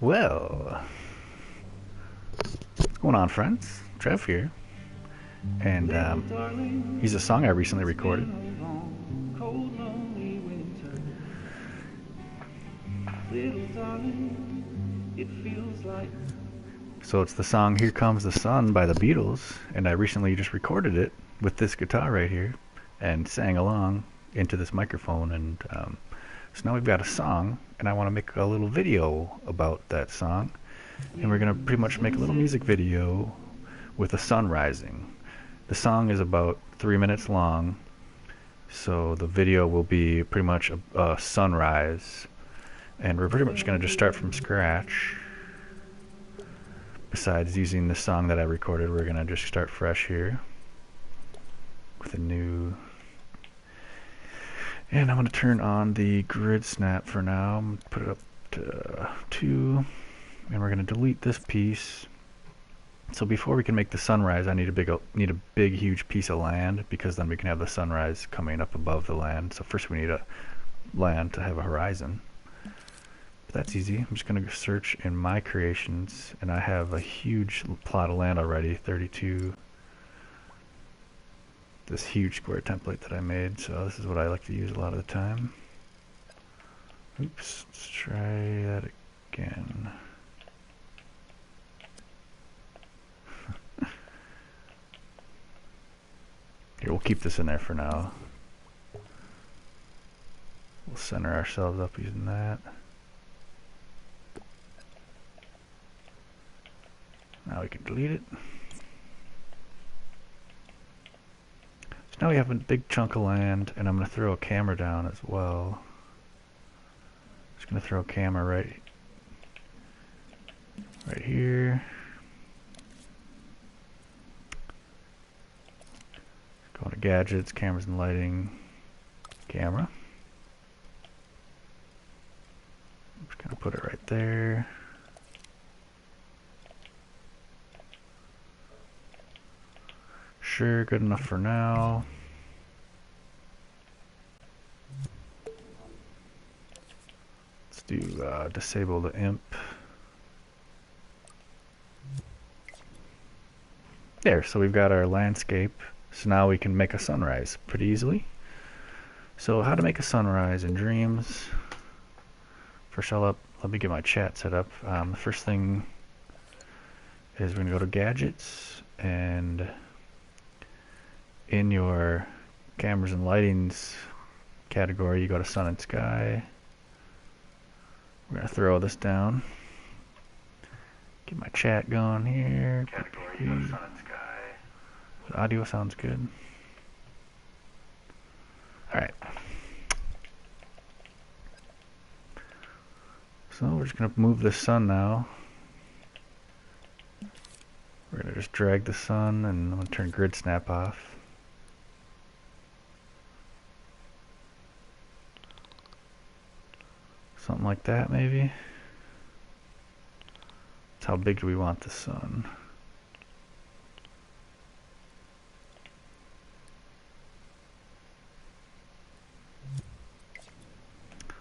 Well, what's going on, friends? Trev here, and here's a song I recently recorded. So it's the song "Here Comes the Sun" by the Beatles, and I recently just recorded it with this guitar right here, and sang along into this microphone, and so now we've got a song, and I want to make a little video about that song, and we're gonna pretty much make a little music video with the sun rising. The song is about 3 minutes long, so the video will be pretty much a sunrise, and we're pretty much going to just start from scratch. Besides using the song that I recorded, we're going to just start fresh here with a new, and I'm going to turn on the grid snap for now. I'm going to put it up to 2, and we're going to delete this piece. So before we can make the sunrise, I need a big huge piece of land, because then we can have the sunrise coming up above the land. So first we need a land to have a horizon. But that's easy. I'm just going to search in my creations, and I have a huge plot of land already, 32. This huge square template that I made. So this is what I like to use a lot of the time. Oops, let's try that again. Here, we'll keep this in there for now. We'll center ourselves up using that. Now we can delete it. So now we have a big chunk of land, and I'm going to throw a camera down as well. Just going to throw a camera right here. Go to gadgets, cameras and lighting, camera. I'm just going to put it right there. Sure, good enough for now. Let's do disable the imp. There, so we've got our landscape. So now we can make a sunrise pretty easily. So how to make a sunrise in Dreams. First let me get my chat set up. The first thing is we're going to go to gadgets, and in your cameras and lightings category you go to sun and sky. We're going to throw this down. Get my chat going here. Category, you go to sun and sky. The audio sounds good. Alright. So we're just going to move the sun now. We're going to just drag the sun, and I'm going to turn grid snap off. Something like that maybe. That's how big do we want the sun.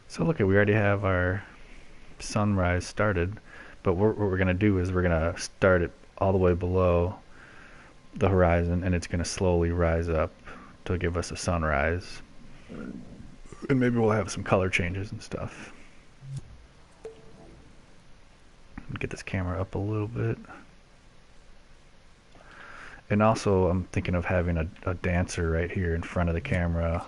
So look, we already have our sunrise started, but what we're going to do is we're going to start it all the way below the horizon, and it's going to slowly rise up to give us a sunrise. And maybe we'll have some color changes and stuff. Get this camera up a little bit. And also I'm thinking of having a dancer right here in front of the camera.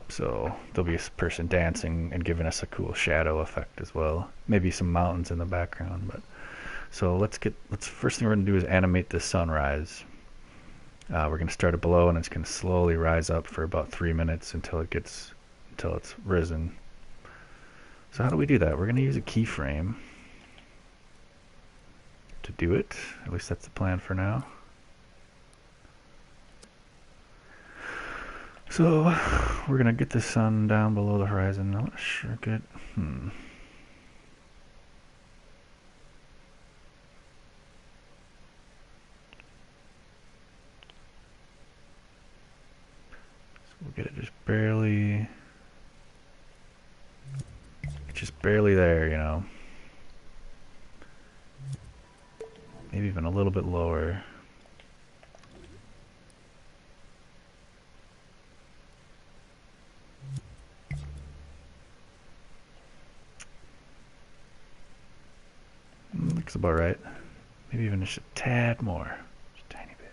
So there'll be a person dancing and giving us a cool shadow effect as well. Maybe some mountains in the background. But so first thing we're gonna do is animate this sunrise. We're gonna start it below, and it's gonna slowly rise up for about 3 minutes until it's risen. So how do we do that? We're gonna use a keyframe to do it. At least that's the plan for now. So we're gonna get the sun down below the horizon. I'm gonna shrink it. So we'll get it just barely there, you know. maybe even a little bit lower. Looks about right. Maybe even just a tad more. Just a tiny bit.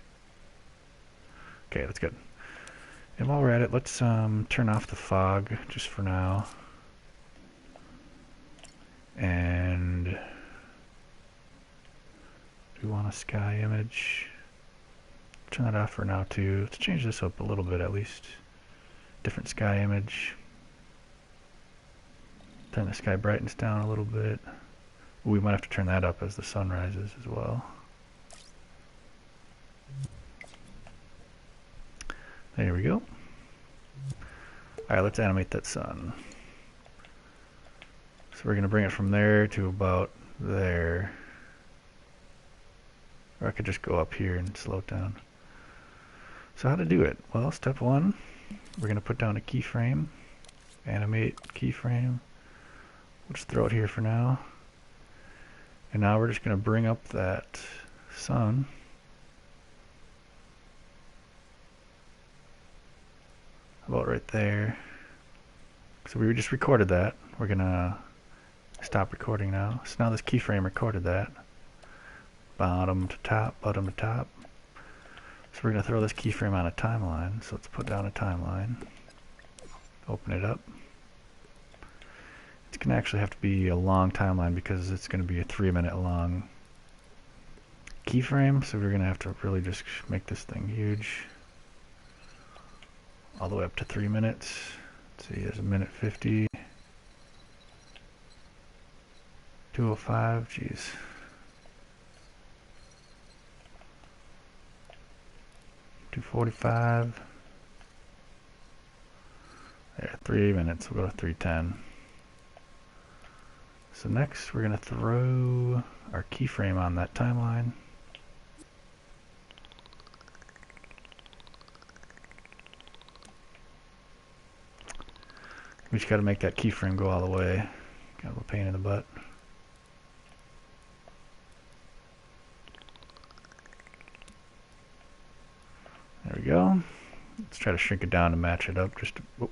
Okay, that's good. And while we're at it, let's turn off the fog just for now. And do we want a sky image? Turn that off for now too. Let's change this up a little bit at least. Different sky image. Turn the sky brightness down a little bit. We might have to turn that up as the sun rises as well. There we go. Alright, let's animate that sun. So we're going to bring it from there to about there. Or I could just go up here and slow it down. So how to do it? Well, step one, we're going to put down a keyframe. Animate keyframe. We'll just throw it here for now. And now we're just going to bring up that sun. About right there. So we just recorded that. We're going to stop recording now. So now this keyframe recorded that. Bottom to top, bottom to top. So we're going to throw this keyframe on a timeline. So let's put down a timeline. Open it up. It's going to actually have to be a long timeline because it's going to be a 3-minute long keyframe. So we're going to have to really just make this thing huge. All the way up to 3 minutes. Let's see, there's a minute 50. 2:05, geez. $2:45. There, 3 minutes. We'll go to 3:10. So next, we're going to throw our keyframe on that timeline. We just got to make that keyframe go all the way. Kind of a pain in the butt. There we go. Let's try to shrink it down to match it up. Just to, whoop.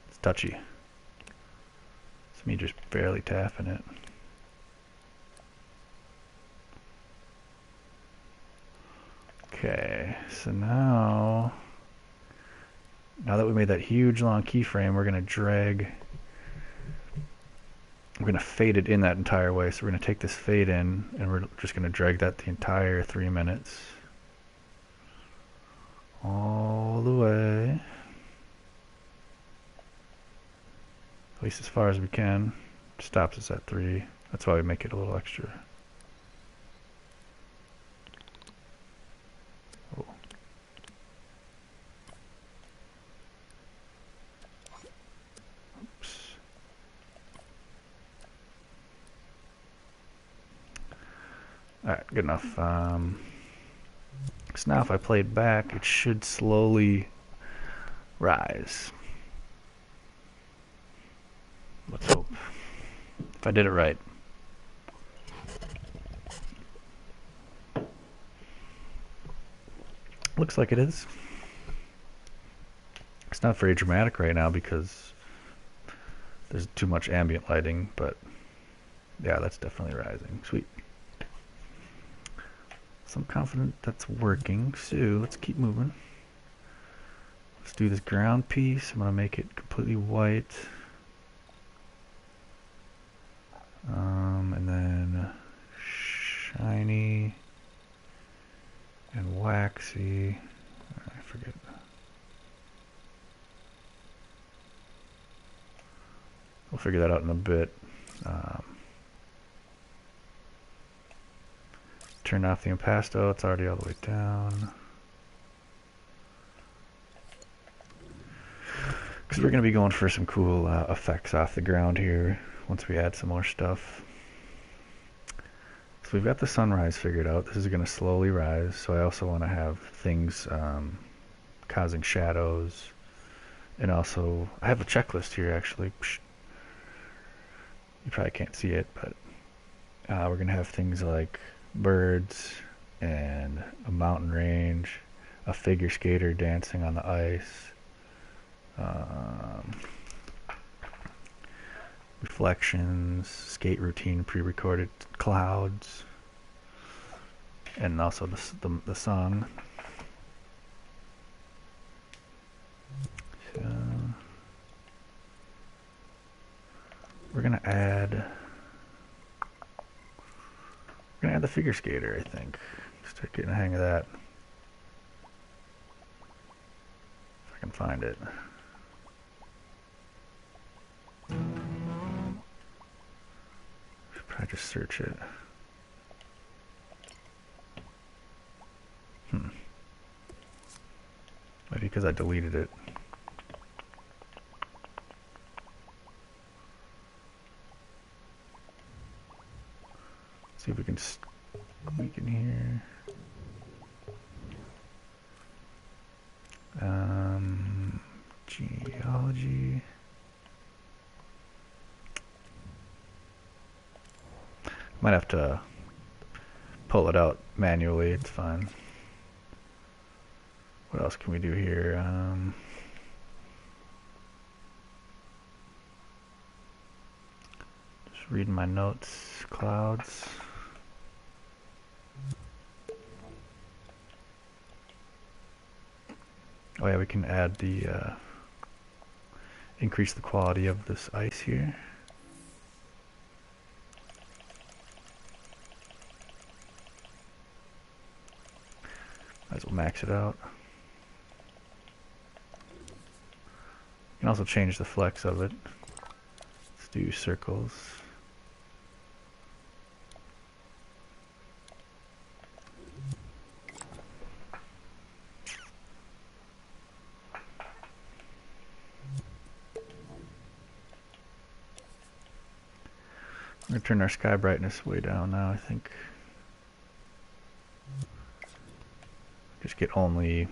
It's touchy. It's me just barely tapping it. Okay, so now that we made that huge long keyframe, we're going to drag, we're going to fade it in that entire way. So we're going to take this fade in and we're just going to drag that the entire 3 minutes. All the way. At least as far as we can. Stops us at 3. That's why we make it a little extra. Oh. Oops. Alright, good enough. So now if I play it back, it should slowly rise. Let's hope. If I did it right. Looks like it is. It's not very dramatic right now because there's too much ambient lighting, but yeah, that's definitely rising. Sweet. So I'm confident that's working. So let's keep moving. Let's do this ground piece. I'm going to make it completely white. And then shiny and waxy. I forget. We'll figure that out in a bit. Turn off the impasto. It's already all the way down. Because we're going to be going for some cool effects off the ground here once we add some more stuff. So we've got the sunrise figured out. This is going to slowly rise. So I also want to have things causing shadows. And also, I have a checklist here actually. You probably can't see it, but We're going to have things like birds and a mountain range, a figure skater dancing on the ice, reflections, skate routine, pre-recorded clouds, and also the song. So we're gonna add the figure skater, I think. Start getting the hang of that. If I can find it. Should probably just search it. Maybe because I deleted it. See if we can sneak in here. Genealogy. Might have to pull it out manually, it's fine. What else can we do here? Just reading my notes. Clouds. Oh yeah, we can add the increase the quality of this ice here. Might as well max it out. You can also change the flex of it. Let's do circles. I'm going to turn our sky brightness way down now, I think. Just get only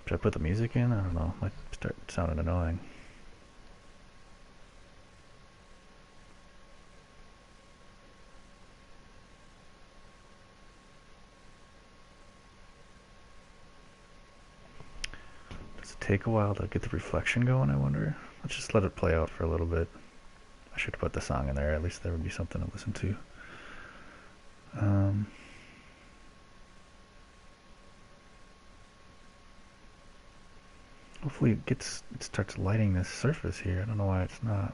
should I put the music in? I don't know. Might start sounding annoying. Does it take a while to get the reflection going, I wonder? Let's just let it play out for a little bit. I should put the song in there, at least there would be something to listen to. Hopefully it starts lighting this surface here. I don't know why it's not.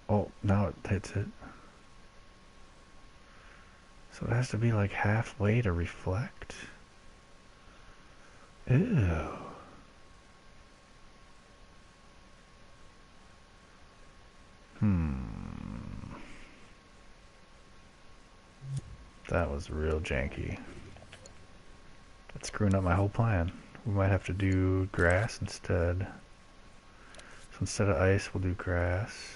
Oh, now it hits it. So it has to be like halfway to reflect. Ew. That was real janky. That's screwing up my whole plan. We might have to do grass instead. So instead of ice, we'll do grass.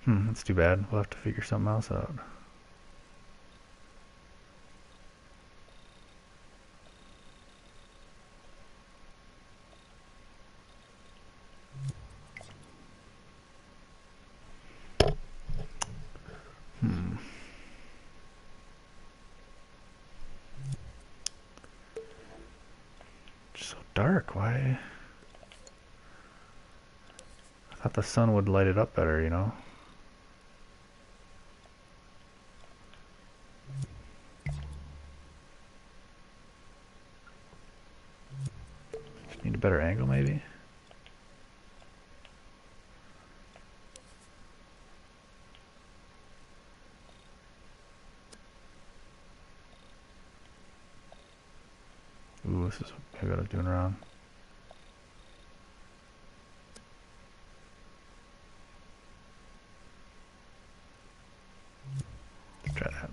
That's too bad. We'll have to figure something else out. It's so dark. Why? I thought the sun would light it up better, you know? Just need a better angle, maybe? Ooh, this is maybe what I was doing wrong. Let's try that.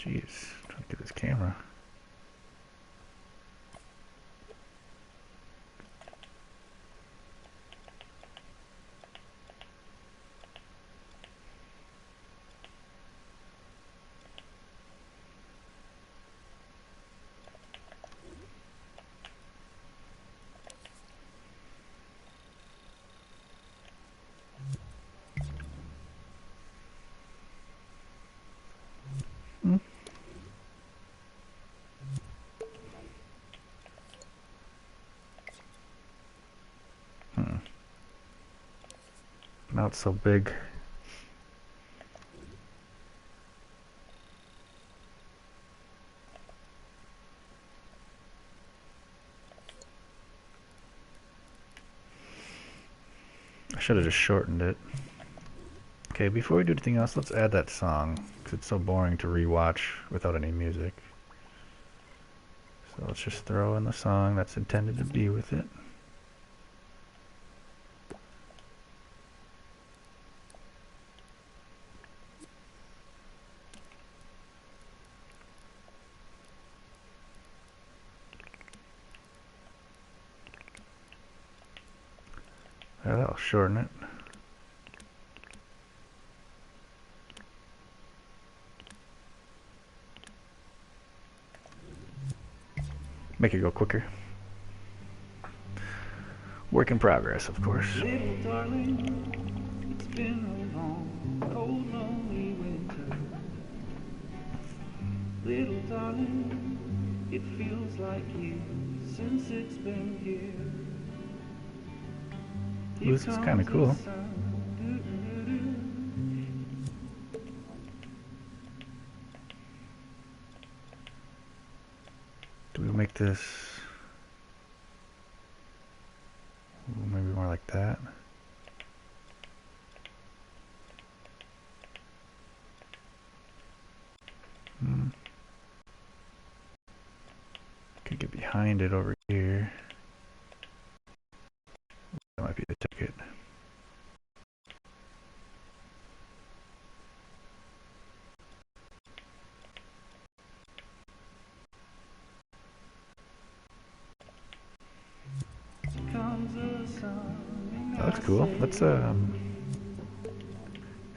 Jeez, trying to get this camera. Now it's so big. I should have just shortened it. Okay, before we do anything else, let's add that song, because it's so boring to rewatch without any music. So let's just throw in the song that's intended to be with it. Yeah, that'll shorten it. Make it go quicker. Work in progress, of course. Little darling, it's been a long, cold, lonely winter. Little darling, it feels like years since it's been here. Ooh, this is kind of cool. Do we make this maybe more like that? Could get behind it over here. That might be the ticket. That looks cool. Let's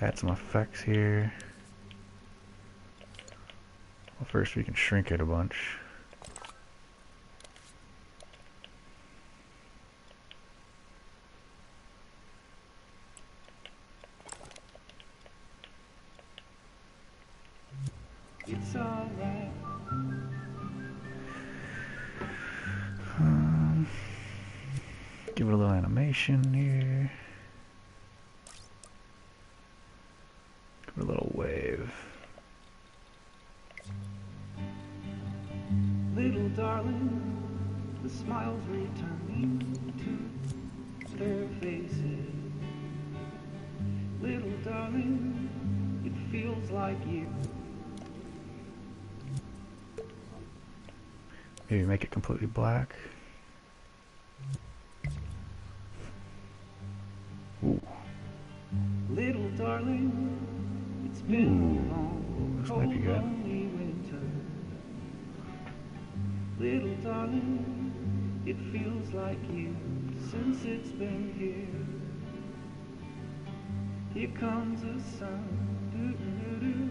add some effects here. Well, first we can shrink it a bunch. It's alright. Give it a little animation here. Give it a little wave. Little darling, the smiles returning to their faces. Little darling, it feels like you. Maybe make it completely black. Ooh. Little darling, it's been a long, This might be good. lonely winter. Little darling, it feels like years since it's been here. Here comes the sun, doo-doo-doo.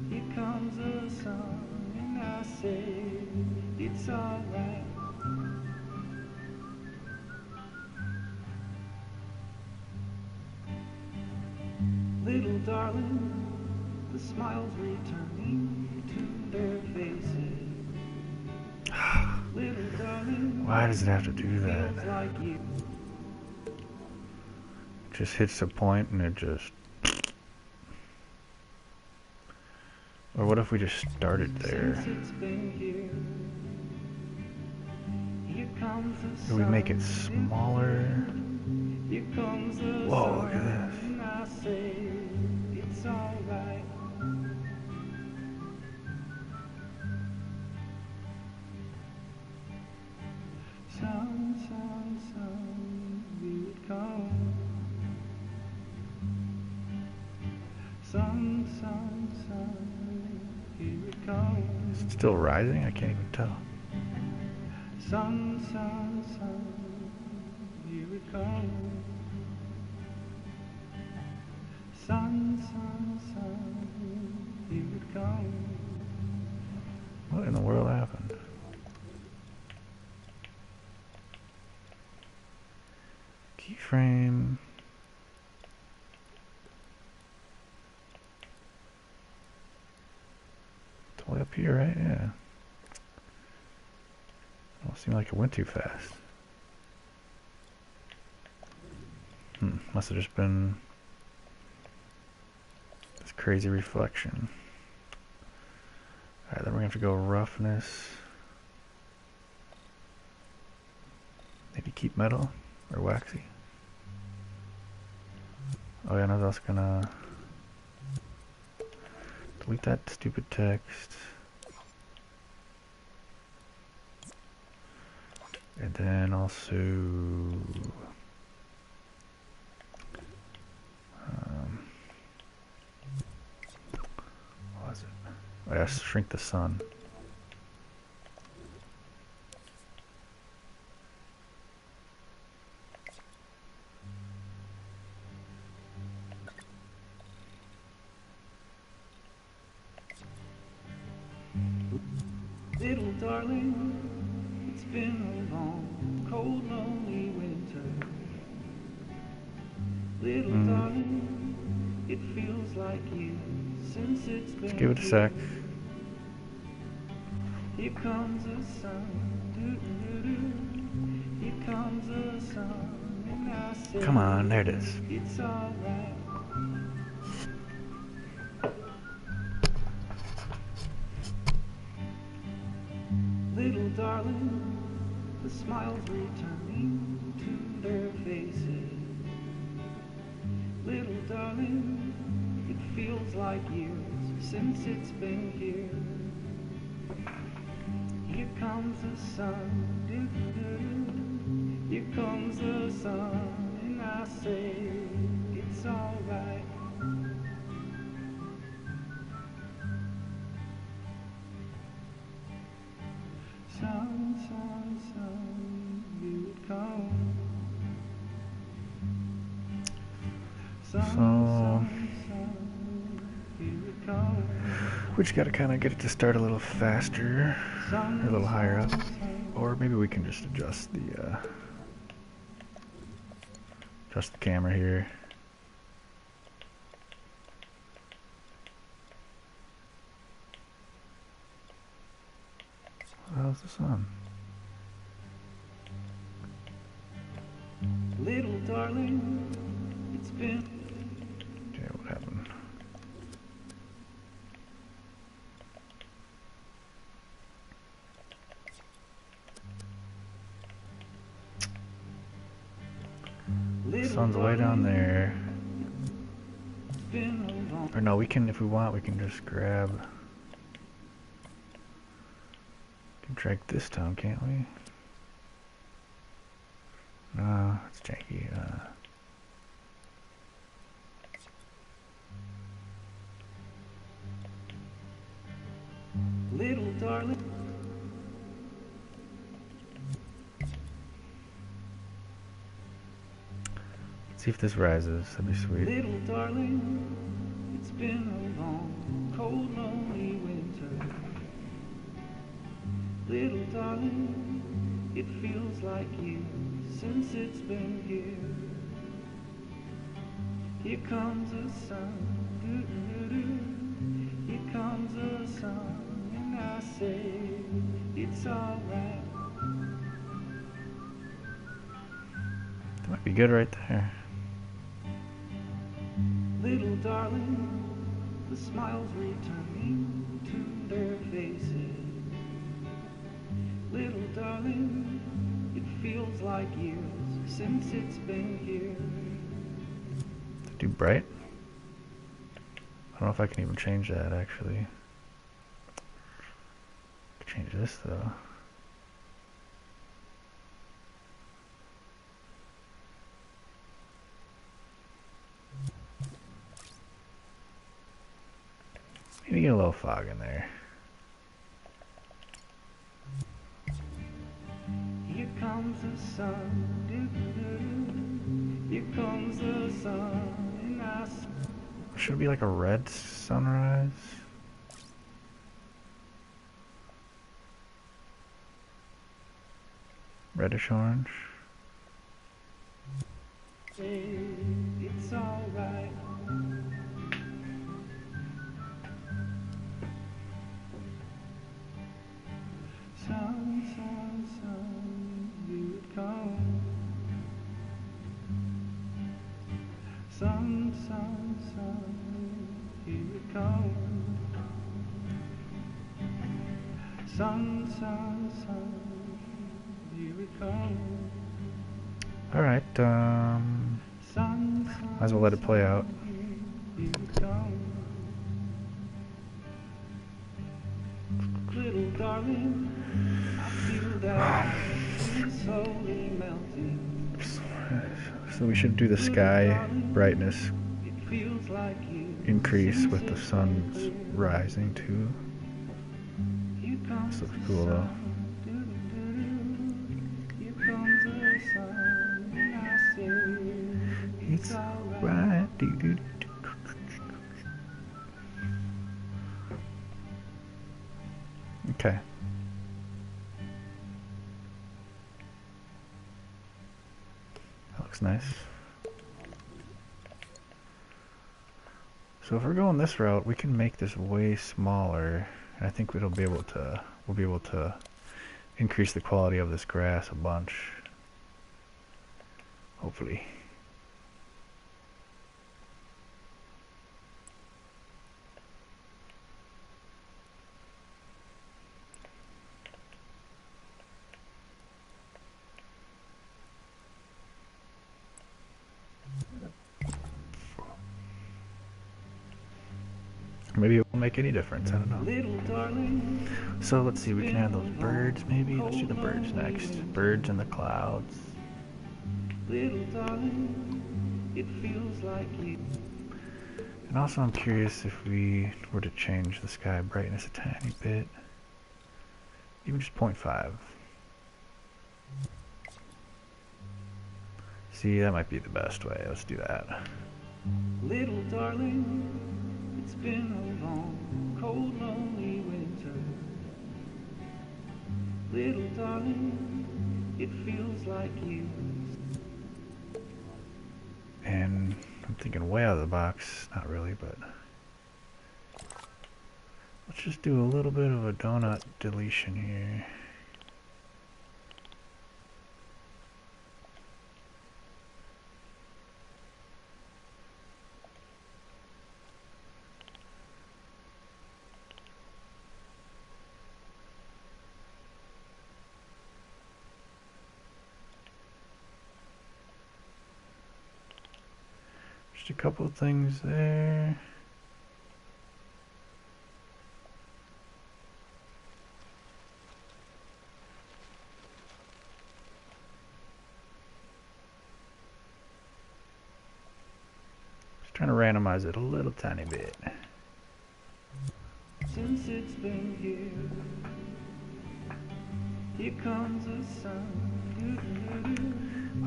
Here comes the sun, and I say it's alright. Little darling, the smiles returning to their faces. Little darling, Why does it have to do that? feels like you. Just hits a point and it just... Or what if we just started there? Since it's been here. Here comes the Do we make it sun. smaller? Here comes the Whoa, sun, look at this. and I say it's alright. Sun, sun, sun, we would come. Sun, sun, sun, here it comes. Is it still rising? I can't even tell. Sun, sun, sun, here it comes. Sun, sun, sun, here it comes. What in the world happened? Keyframe. It's all the way up here, right? Yeah. Don't seem like it went too fast. Must have just been this crazy reflection. Alright, then we're gonna have to go roughness. Maybe keep metal or waxy. Oh yeah, and I was also gonna delete that stupid text. And then also what was it? Oh yeah, shrink the sun. Little darling, it's been a long, cold, lonely winter. Little darling, it feels like years since it's been Let's give it a sec. Here comes the sun, doo-doo-doo. Here comes the sun, and I say, Come on, there it is. it's alright. Little darling, the smiles returning to their faces. Little darling, it feels like years since it's been here. Here comes the sun, doo-doo-doo. Here comes the sun, and I say, it's alright. Sun, sun, sun, here it comes. Sun, sun, sun, here it comes. We just gotta kind of get it to start a little faster, or a little higher up, or maybe we can just adjust the camera here. How's the sun? Little darling, it's been. Okay, what happened? The sun's way down there. Or no, we can, if we want, we can just grab. We can drag this down, can't we? No, it's janky. Little darling. Let's see if this rises. That'd be sweet. Little darling, it's been a long, cold, lonely winter. Little darling, it feels like years since it's been here. Here comes the sun, doo-doo-doo. Here comes the sun, and I say, it's alright. That might be good right there. Little darling, the smiles returning to their faces. Little darling, it feels like years since it's been here. Is it too bright? I don't know if I can even change that actually. I can change this though. Maybe get a little fog in there. Here comes the sun, here comes the sun, and I Should it be like a red sunrise? Reddish orange. say it's alright. Sun, sun, sun, here it comes. Sun, sun, sun, here it comes. Sun, sun, sun, here it comes. Alright, Sun, might as well let it play out. here it comes. Little darling, I feel that it's slowly melting. So we should do the sky brightness It feels like you. increase with the sun's rising too. Here comes This looks the cool though. sun. Here comes the sun. And I say It's it's alright. right. Okay. That looks nice. So if we're going this route, we can make this way smaller, and I think we'll be able to increase the quality of this grass a bunch. Hopefully. Maybe it won't make any difference, I don't know. Little darling, So let's see, we can add those birds maybe. Let's do the birds next. Birds in the clouds. little darling, it feels like you. And also I'm curious if we were to change the sky brightness a tiny bit. Even just 0.5. See, that might be the best way. Let's do that. Little darling, it's been a long, cold, lonely winter. Little darling, it feels like you. And I'm thinking way out of the box. Not really, but let's just do a little bit of a donut deletion here. Just a couple of things there. Just trying to randomize it a little tiny bit. Since it's been here comes the sun.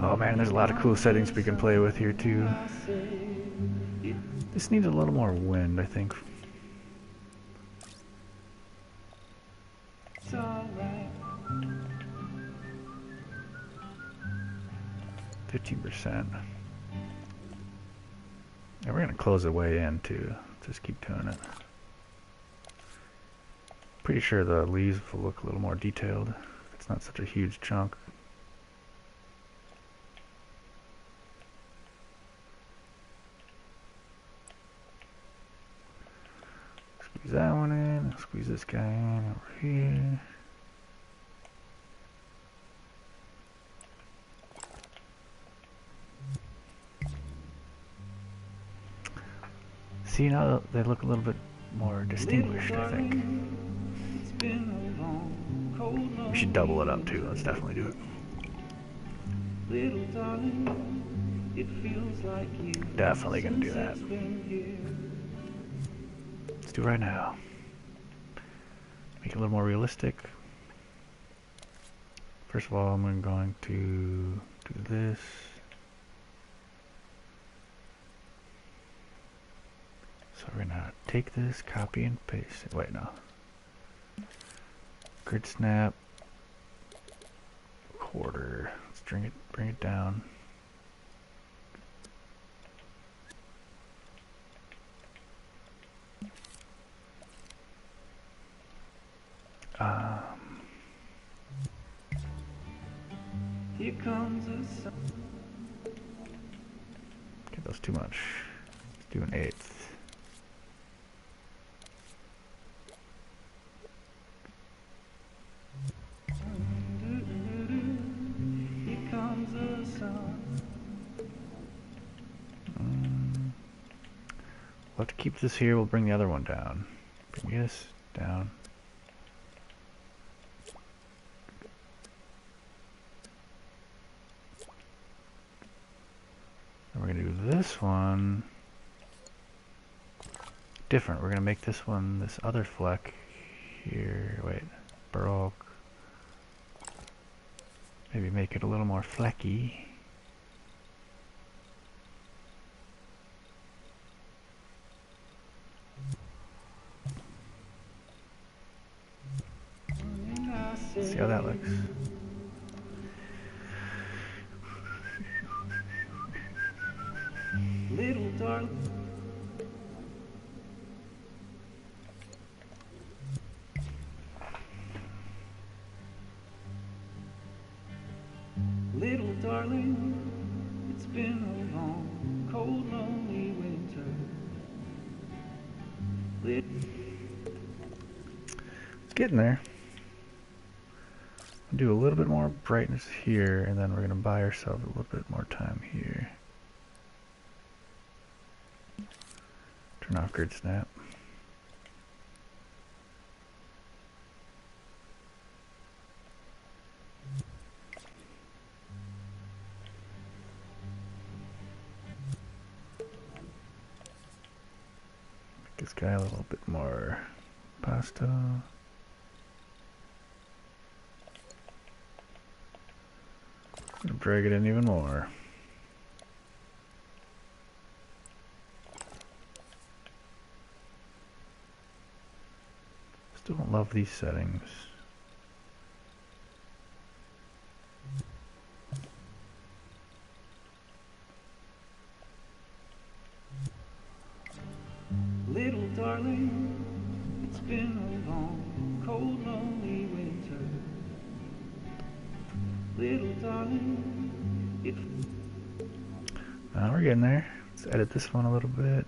Oh man, there's a lot of cool settings we can play with here too. I say This needs a little more wind, I think. it's alright. 15%. And we're gonna close it way in too. Just keep doing it. Pretty sure the leaves will look a little more detailed. It's not such a huge chunk. Squeeze that one in. Squeeze this guy in over here. See, now they look a little bit more distinguished, I think. It's been a long, cold, We should double it up too. Let's definitely do it. little darling, it feels like you. Definitely gonna do that. It's been here. Let's do right now. Make it a little more realistic. First of all, I'm going to do this. So we're gonna take this, copy and paste it. Wait, no. Grid snap. Quarter. Let's bring it down. Here comes the sun. Okay, that's too much. Let's do an eighth. Here comes the sun. We'll have to keep this here. We'll bring the other one down. Bring this down. And we're going to do this one different. We're going to make this one, this other fleck here. Wait, Baroque. Maybe make it a little more flecky. See how that looks. Little darling. Little darling, it's been a long, cold, lonely winter. It's getting there. Do a little bit more brightness here, and then we're going to buy ourselves a little bit more time here. Turn off grid snap. Make this guy a little bit more pastel. Drag it in even more. Still don't love these settings. Little darling, it's been a long, cold, lonely winter. Little darling, it. Now we're getting there. Let's edit this one a little bit.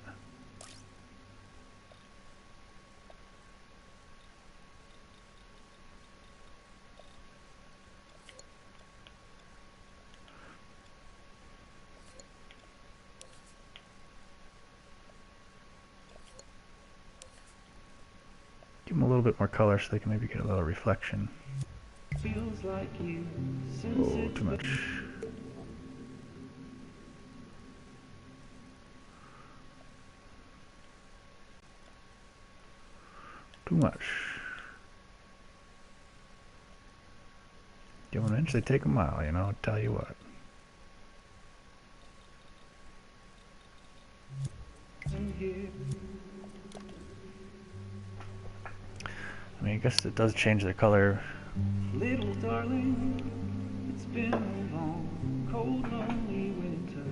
Give them a little bit more color so they can maybe get a little reflection. Feels like you since Oh, too much. Too much. Give them an inch, they take a mile, you know, I'll tell you what. I mean, I guess it does change the color. Little darling, it's been a long, cold, lonely winter.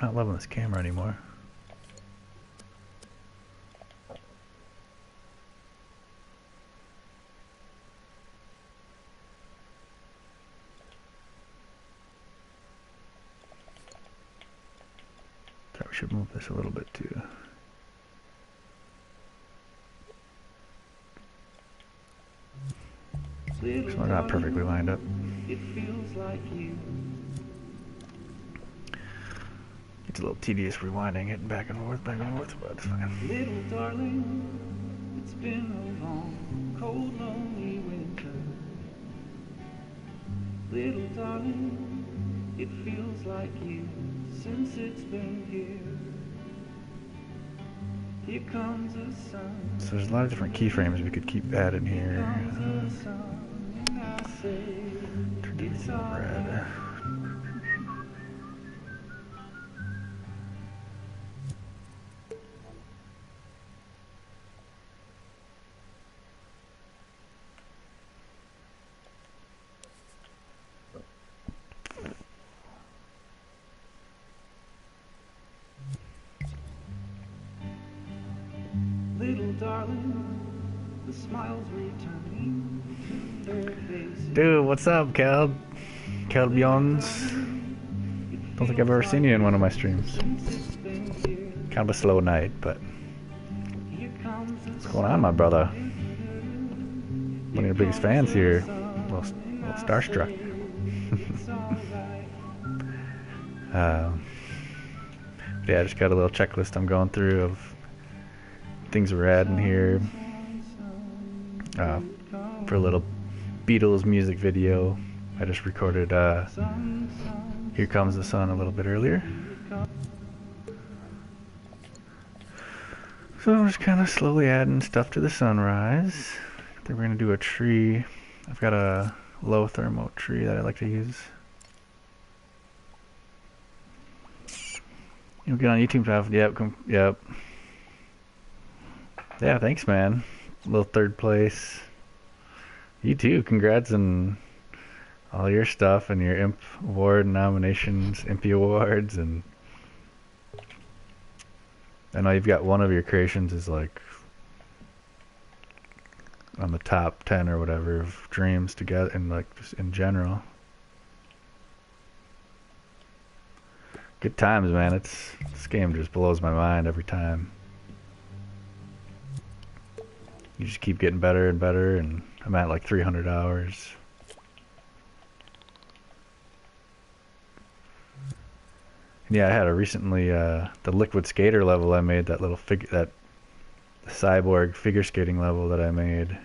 Not loving this camera anymore. Thought we should move this a little bit too. So we're not perfectly lined up. It feels like you. It's a little tedious rewinding it back and forth, but it's fine. Little darling, it's been a long, cold, lonely winter. Little darling, it feels like you since it's been here. Here comes the sun. So there's a lot of different keyframes we could keep adding Here here. comes the sun. And I say Turn it's everything red. alright. Little darling, the smiles returning to their faces. Dude, what's up, Cal? Cal Bjorns? Don't think I've ever seen you in one of my streams. Kind of a slow night, but what's going on, my brother? One of your biggest fans here. A little starstruck. Yeah, I just got a little checklist I'm going through of things we're adding here for a little Beatles music video. I just recorded Here Comes the Sun a little bit earlier. So I'm just kind of slowly adding stuff to the sunrise. I think we're going to do a tree. I've got a low thermo tree that I like to use. You'll get on YouTube stuff. Yep, yep. Yeah, thanks, man. A little third place. You too. Congrats on all your stuff and your Imp Award nominations, Impy Awards, and I know you've got one of your creations is like on the top 10 or whatever of dreams together, and like just in general. Good times, man. This game just blows my mind every time. You just keep getting better and better, and I'm at like 300 hours. And yeah, I had a recently the liquid skater level I made, that little the cyborg figure skating level that I made.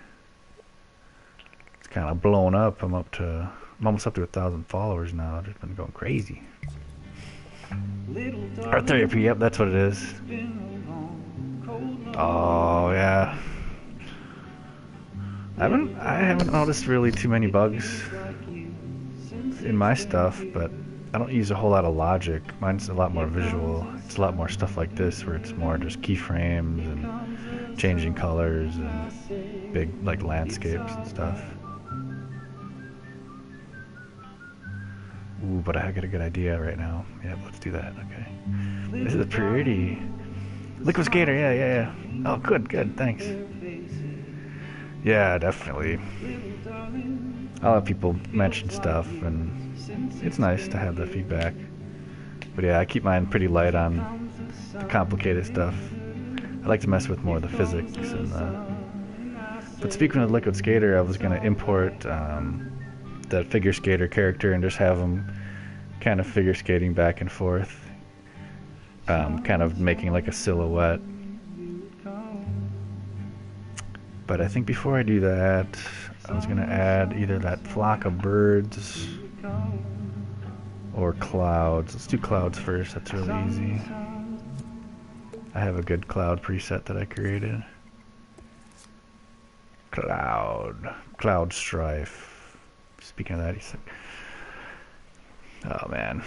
It's kind of blown up. I'm almost up to 1,000 followers now. I've just been going crazy. R30P, yep, that's what it is. Oh yeah. I haven't noticed really too many bugs in my stuff, but I don't use a whole lot of logic. Mine's a lot more visual. It's a lot more stuff like this where it's more just keyframes and changing colors and big like landscapes and stuff. Ooh, but I got a good idea right now. Yeah, let's do that. Okay. This is pretty. Liquid Skater, yeah. Oh, good, thanks. Yeah, definitely. I'll have people mention stuff, and it's nice to have the feedback. But yeah, I keep mine pretty light on the complicated stuff. I like to mess with more of the physics and But speaking of Liquid Skater, I was gonna import the figure skater character and just have him kind of figure skating back and forth, kind of making like a silhouette. But I think before I do that, I was gonna add either that flock of birds or clouds. Let's do clouds first. That's really easy. I have a good cloud preset that I created. Cloud strife. Speaking of that, he said, oh man,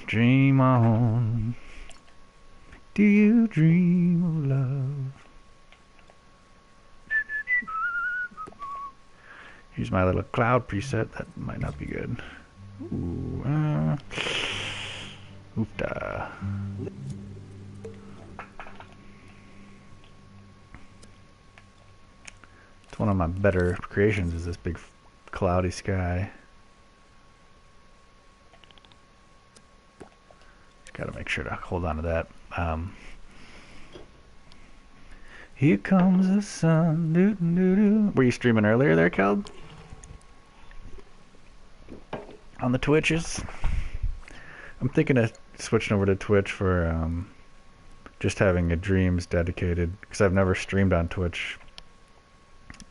dream on. Do you dream of love? Here's my little cloud preset. That might not be good. Ooh, oofda. It's one of my better creations, is this big cloudy sky. Gotta make sure to hold on to that. Here comes the sun. Doo -doo -doo. Were you streaming earlier there, Cal? On the Twitches? I'm thinking of switching over to Twitch for just having a dreams dedicated, because I've never streamed on Twitch.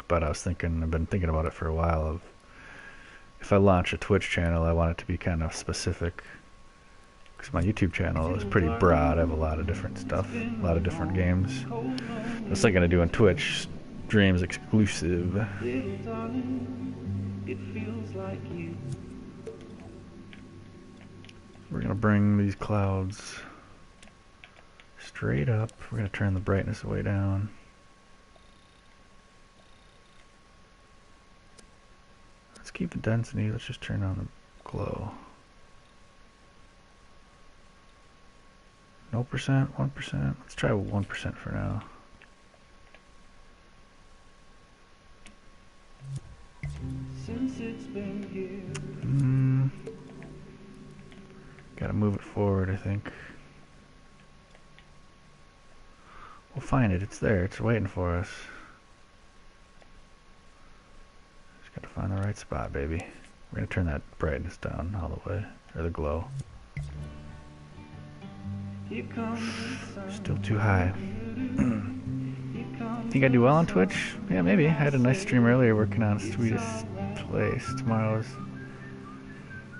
But I've been thinking about it for a while. Of if I launch a Twitch channel, I want it to be kind of specific, because my YouTube channel is pretty broad. I have a lot of different stuff, a lot of different games. I was thinking of doing Twitch streams exclusive. Little darling, it feels like you. We're gonna bring these clouds straight up. We're gonna turn the brightness way down. Let's keep the density. Let's just turn on the glow. No percent, 1%. Let's try 1% for now. Since it's been here. Gotta move it forward, I think. We'll find it. It's there. It's waiting for us. Just gotta find the right spot, baby. We're gonna turn that brightness down all the way, or the glow. Still too high. Think I do well on Twitch? Yeah, maybe. I had a nice stream earlier working on Sweetest Place.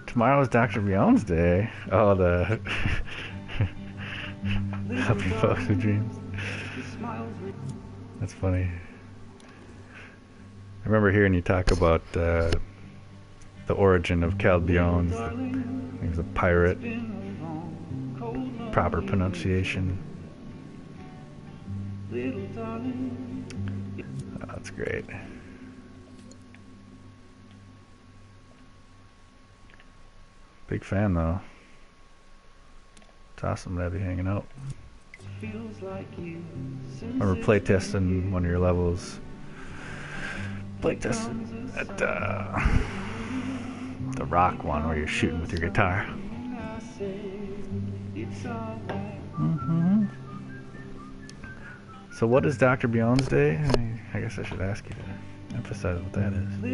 Tomorrow's Dr. Bion's day. Oh, the happy folks with dreams. That's funny. I remember hearing you talk about the origin of Cal Bion's. He was a pirate. Proper pronunciation. Oh, that's great. Big fan though. It's awesome to have you hanging out. I remember playtesting one of your levels. Playtesting at the rock one where you're shooting with your guitar. So what is Dr. Bion's Day? I guess I should ask you to emphasize what that is.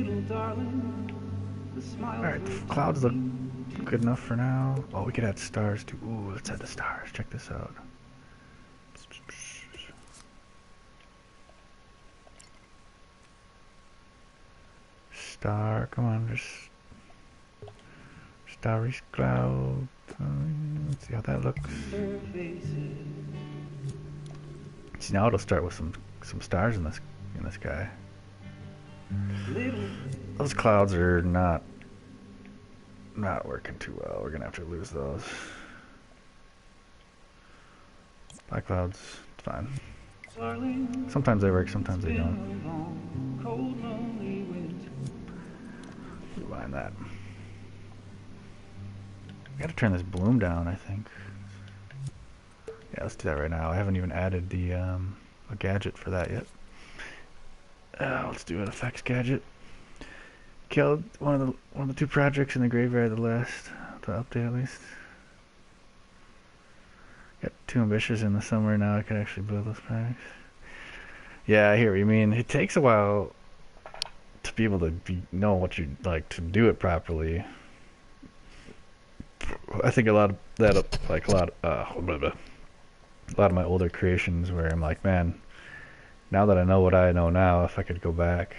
Alright, the clouds look good enough for now. Oh, we could add stars too. Ooh, let's add the stars. Check this out. Star, come on, just starry cloud. Let's see how that looks. See, now it'll start with some stars in the sky. Those clouds are not working too well. We're gonna have to lose those. Black clouds, it's fine. Sometimes they work, sometimes they don't. Rewind that. I gotta turn this bloom down, I think. Yeah, let's do that right now. I haven't even added the a gadget for that yet. Let's do an effects gadget. Killed one of the two projects in the graveyard, the last to update at least. Got too ambitious in the summer now. I could actually build those projects. Yeah, I hear what you mean. It takes a while to be able to know what you like to do it properly. I think a lot of that, like a lot of my older creations, where I'm like, man, now that I know what I know now, if I could go back,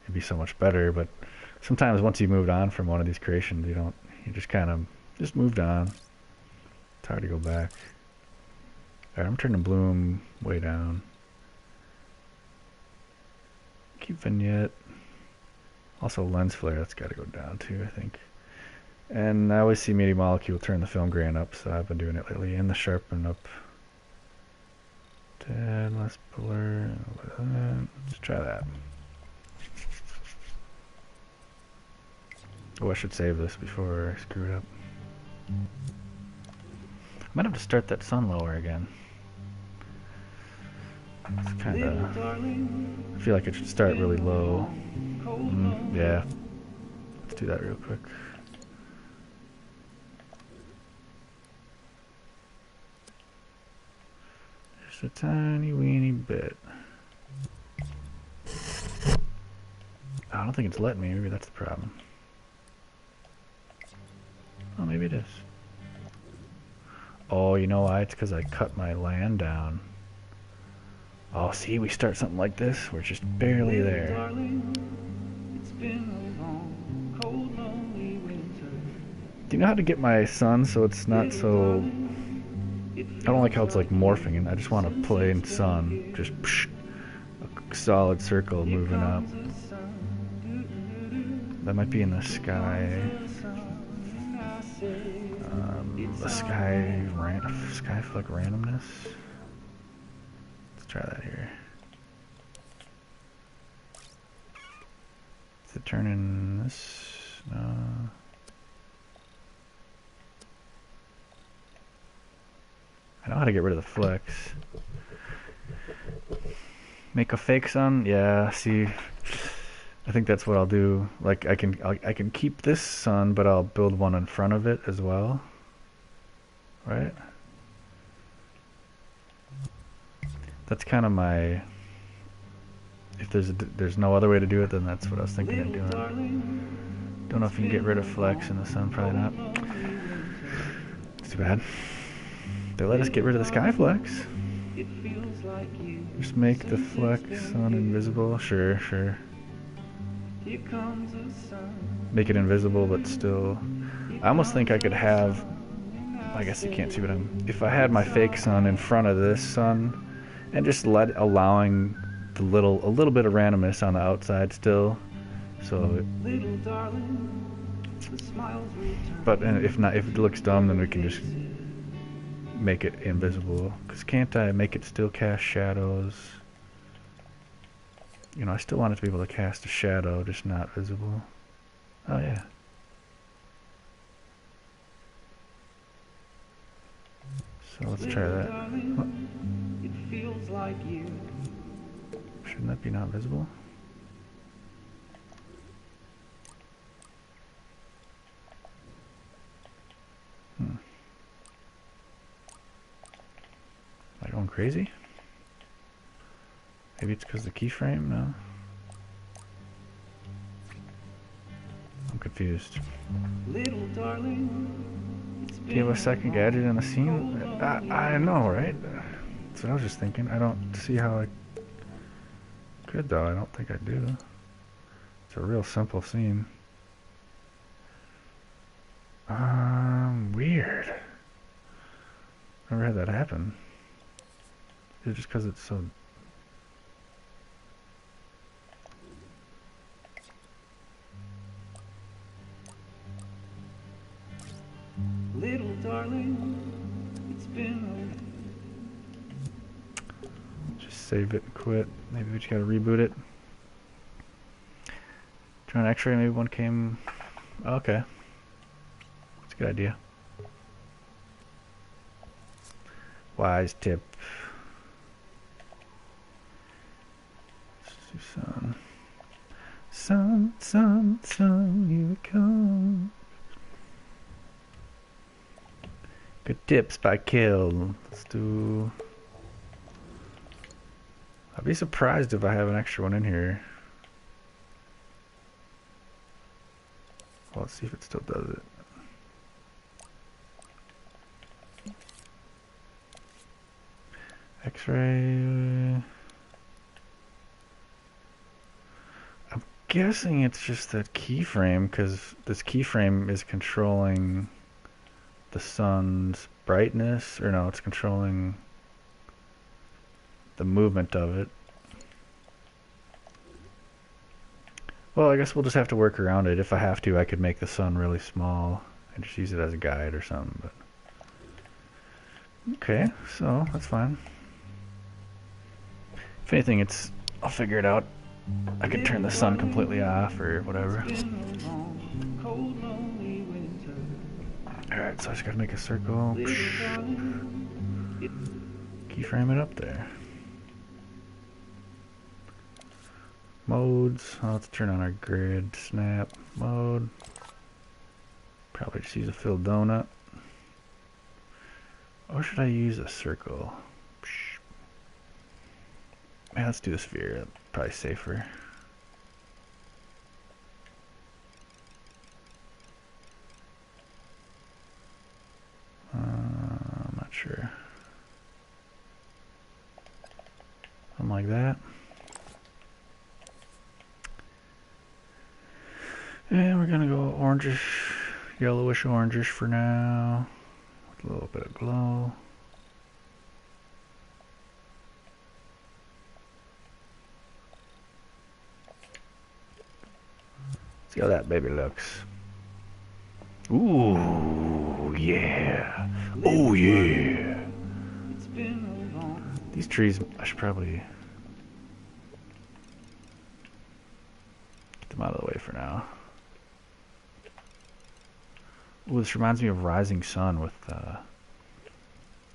it'd be so much better. But sometimes once you moved on from one of these creations, you just kind of moved on. It's hard to go back. Alright, I'm turning bloom way down. Keep vignette. Also lens flare, that's got to go down too, I think. And I always see media molecule turn the film grain up, so I've been doing it lately. And the sharpen up. Tad less blur. Let's try that. Oh, I should save this before I screw it up. I might have to start that sun lower again. It's kind of. I feel like it should start really low. Yeah. Let's do that real quick. Just a tiny weeny bit. I don't think it's letting me. Maybe that's the problem. Oh, maybe it is. Oh, you know why? It's because I cut my land down. Oh, see, we start something like this. We're just barely there. Do you know how to get my sun so it's not so... I don't like how it's like morphing, and I just want a plain sun. Just psh, a solid circle moving up. That might be in the sky. The sky fleck randomness. Let's try that here. Is it turning this? No. I know how to get rid of the flex. Make a fake sun? Yeah, see, I think that's what I'll do. Like I can keep this sun, but I'll build one in front of it as well. Right? That's kind of my... If there's no other way to do it, then that's what I was thinking of doing. Don't know if you can get rid of flex in the sun, probably not. It's too bad. They let us get rid of the sky flex. Just make the flex sun invisible. Sure, sure. Make it invisible, but still... I almost think I could have... I guess you can't see what I'm... If I had my fake sun in front of this sun, and just allowing a little bit of randomness on the outside still, so... But if not, if it looks dumb, then we can just make it invisible. Because can't I make it still cast shadows? You know, I still want it to be able to cast a shadow, just not visible. Oh yeah. So let's try that. Oh. Shouldn't that be not visible? Am I going crazy? Maybe it's because the keyframe? No. I'm confused. Little darling, do you have a second gadget in the scene? I know, right? That's what I was just thinking. I don't see how I could, though. I don't think I do. It's a real simple scene. Weird. Never had that happen. Is it just because it's so... Little darling, it's been... Just save it and quit. Maybe we just gotta reboot it. Try an x-ray, maybe one came... Okay. That's a good idea. Wise tip. Sun. Sun, sun, sun, here it comes. Good tips by Kill. Let's do... I'd be surprised if I have an extra one in here. Well, let's see if it still does it. X-ray... I'm guessing it's just that keyframe, because this keyframe is controlling the sun's brightness, or no, it's controlling the movement of it. Well, I guess we'll just have to work around it. If I have to, I could make the sun really small and just use it as a guide or something, but... Okay, so that's fine. If anything, I'll figure it out. I could turn the sun completely off or whatever. Alright, so I just gotta make a circle. Keyframe it up there. Modes. Oh, let's turn on our grid. Snap mode. Probably just use a filled donut. Or should I use a circle? Man, let's do a sphere. That's probably safer. I'm not sure. Something like that. And we're gonna go orangish yellowish orangish for now, with a little bit of glow. See how that baby looks. Ooh, yeah. Oh, yeah. These trees, I should probably get them out of the way for now. Ooh, this reminds me of Rising Sun with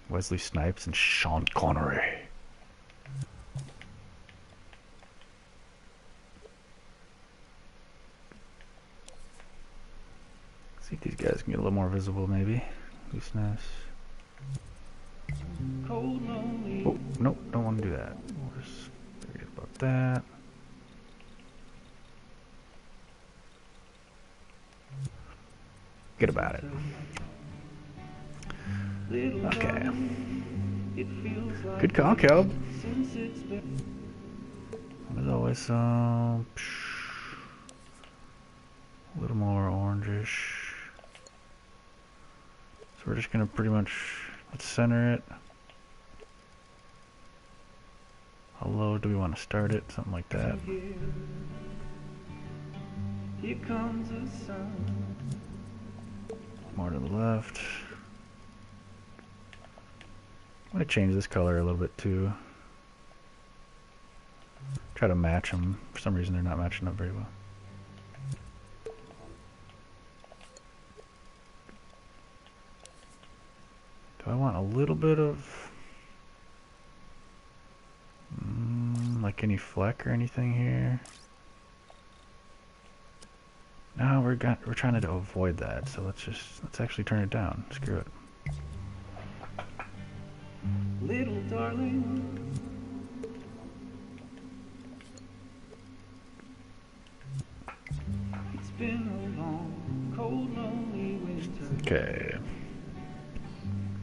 Wesley Snipes and Sean Connery. See if these guys can get a little more visible, maybe. Looseness. Oh, nope, don't want to do that. We'll just forget about that. Forget about it. Okay. Good call, Caleb. As always, a little more orangish. So we're just gonna pretty much, let's center it. How low do we want to start it? Something like that. Here comes the sun. More to the left. I'm going to change this color a little bit too. Try to match them. For some reason they're not matching up very well. Do I want a little bit of like any fleck or anything here? No, we're trying to avoid that, so let's actually turn it down. Screw it. Little darling. It's been a long, cold, lonely winter. Okay.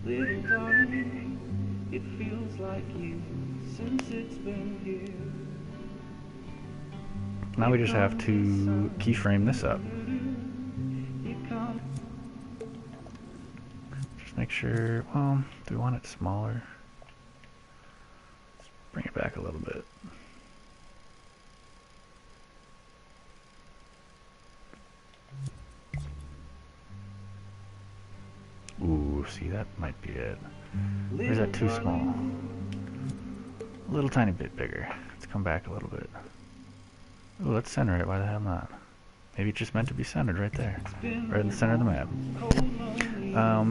Little darling, it feels like years since it's been here. Now we just have to keyframe this up. Just make sure, well, do we want it smaller? Let's bring it back a little bit. Ooh, see, that might be it. Or is that too small? A little tiny bit bigger. Let's come back a little bit. Ooh, let's center it. Why the hell not? Maybe it's just meant to be centered right there. Right in the center of the map.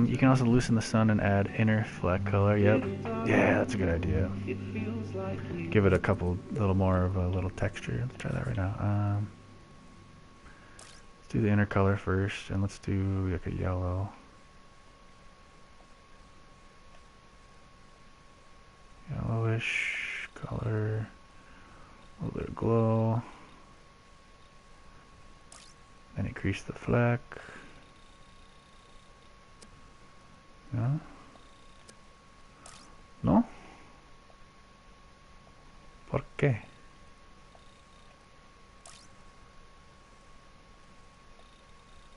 You can also loosen the sun and add inner fleck color. Yep. Yeah, that's a good idea. Give it a couple, little more of a little texture. Let's try that right now. Let's do the inner color first, and let's do like a yellow. Yellowish color. A little bit of glow. Then increase the fleck. No? No? ¿Por qué?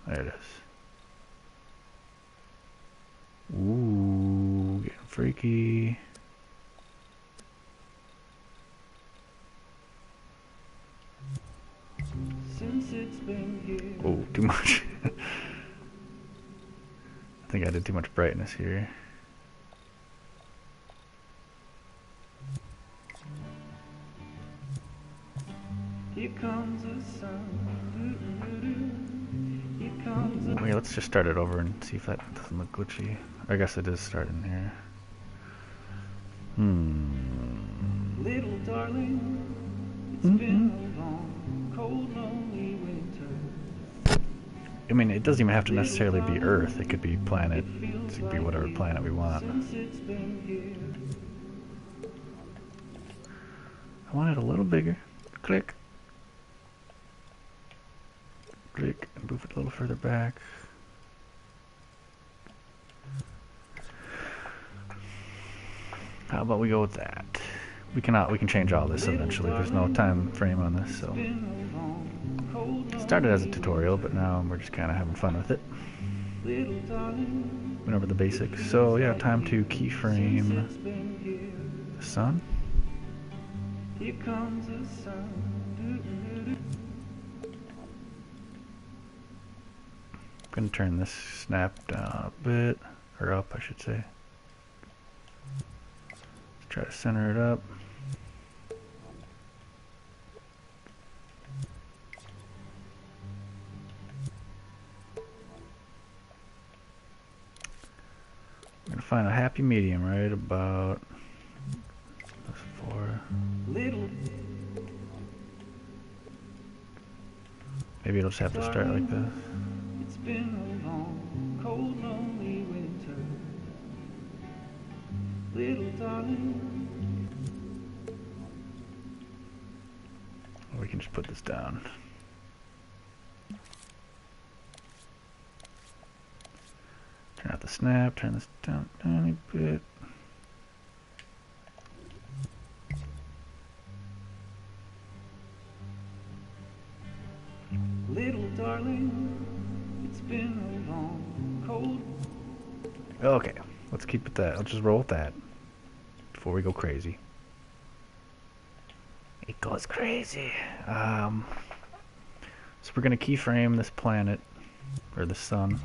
There it is. Ooh, getting freaky. Oh, too much. I think I did too much brightness here. Here comes the sun. Wait, let's just start it over and see if that doesn't look glitchy. I guess it is starting here. Little darling, it's been a long, cold, lonely winter. I mean, it doesn't even have to necessarily be Earth. It could be planet. It could be whatever planet we want. I want it a little bigger. Click. Click and move it a little further back. How about we go with that? We can change all this eventually. There's no time frame on this, so it started as a tutorial, but now we're just kind of having fun with it. Little darling, Went over the it basics. So feels yeah, like time to years since keyframe it's been here. the sun. Here comes the sun. I'm gonna turn this snap down a bit, or up I should say. Let's try to center it up. I'm gonna find a happy medium right about this 4. Little Maybe it'll just have to start like this. darling, it's been a long, cold, lonely winter. Little darling, Or we can just put this down. Turn out the snap, turn this down a tiny bit. little darling, it's been a long, cold. Okay, let's keep it that. Let's just roll with that before we go crazy. It goes crazy. So we're gonna keyframe this planet, or the sun,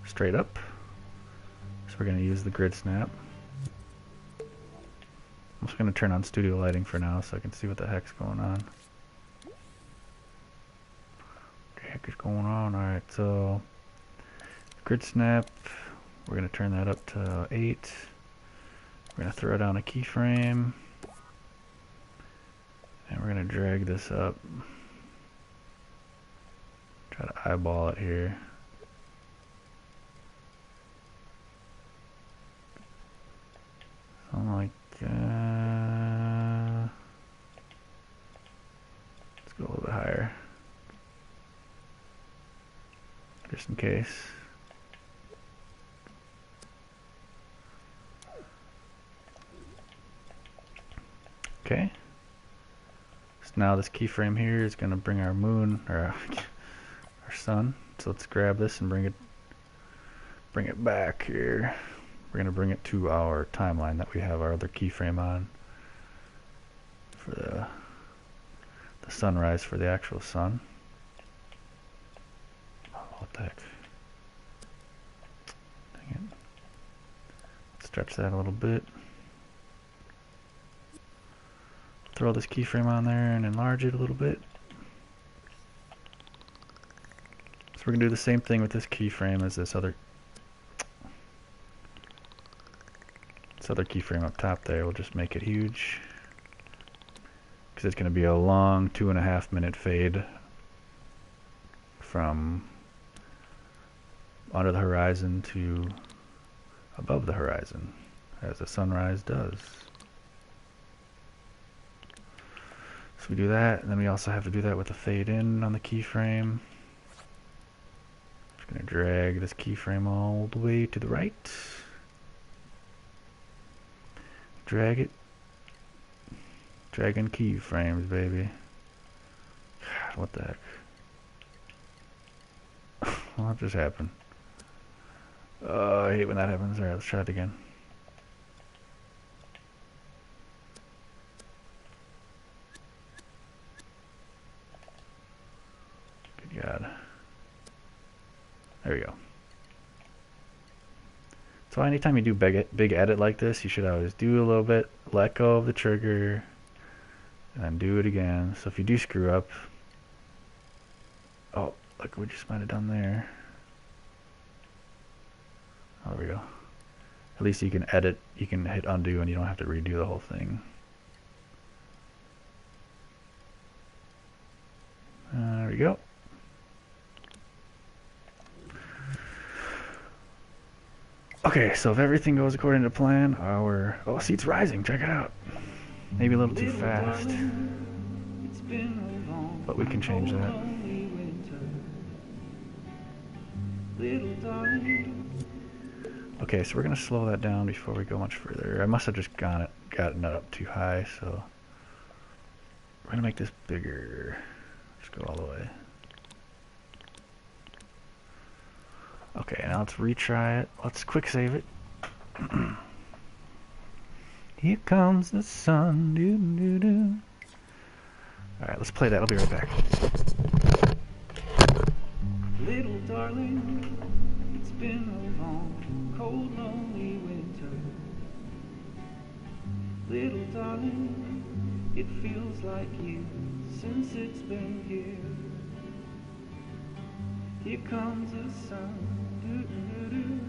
straight up. So we're gonna use the grid snap. I'm just gonna turn on studio lighting for now so I can see what the heck's going on. What the heck is going on? Alright, so grid snap, we're gonna turn that up to 8. We're gonna throw down a keyframe. And we're gonna drag this up. Try to eyeball it here. Something like let's go a little bit higher. Just in case. Okay. So now this keyframe here is gonna bring our moon, or our sun. So let's grab this and bring it back here. We're gonna bring it to our timeline that we have our other keyframe on for the sunrise for the actual sun. Oh, what the heck? Dang it. Stretch that a little bit. Throw this keyframe on there and enlarge it a little bit. So we're gonna do the same thing with this keyframe as this other keyframe up top there. We'll just make it huge because it's going to be a long 2.5 minute fade from under the horizon to above the horizon, as a sunrise does. So we do that, and then we also have to do that with the fade in on the keyframe. Just going to drag this keyframe all the way to the right. Drag it. Dragging keyframes, baby. God, what the heck? What just happened? I hate when that happens. Alright, let's try it again. Good God. There we go. So anytime you do big edit like this, you should always do a little bit, let go of the trigger, and then do it again. So if you do screw up, oh, look, we just might have done there. Oh, there we go. At least you can edit, you can hit undo, and you don't have to redo the whole thing. There we go. Okay, so if everything goes according to plan, oh, see, it's rising. Check it out. Maybe a little too fast, but we can change that. Okay, so we're gonna slow that down before we go much further. I must have just gotten it up too high, so we're gonna make this bigger. Just go all the way. Okay, now let's retry it. Let's quick save it. Here comes the sun. Doo doo doo. Alright, let's play that. I'll be right back. Little darling, it's been a long, cold, lonely winter. Little darling, it feels like years since it's been here. Here comes the sun, doo-doo-doo.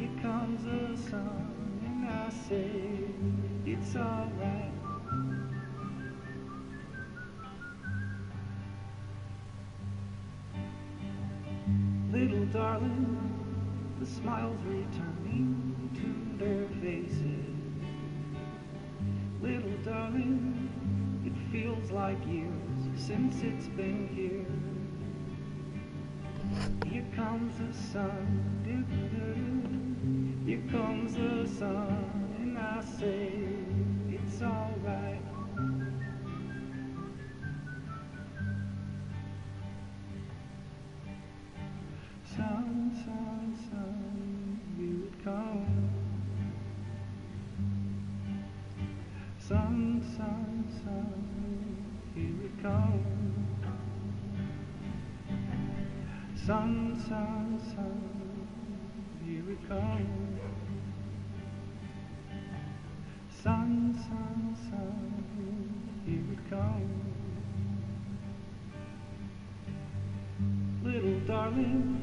Here comes the sun, and I say it's alright. Little darling, the smiles returning to their faces. Little darling, it feels like years since it's been here. Here comes the sun, doo-doo-doo. Here comes the sun, and I say it's alright. Sun, sun, sun, here it comes. Sun, sun, sun, here it comes. Sun, sun, sun, here it comes. Sun, sun, sun, here it comes. Little darling,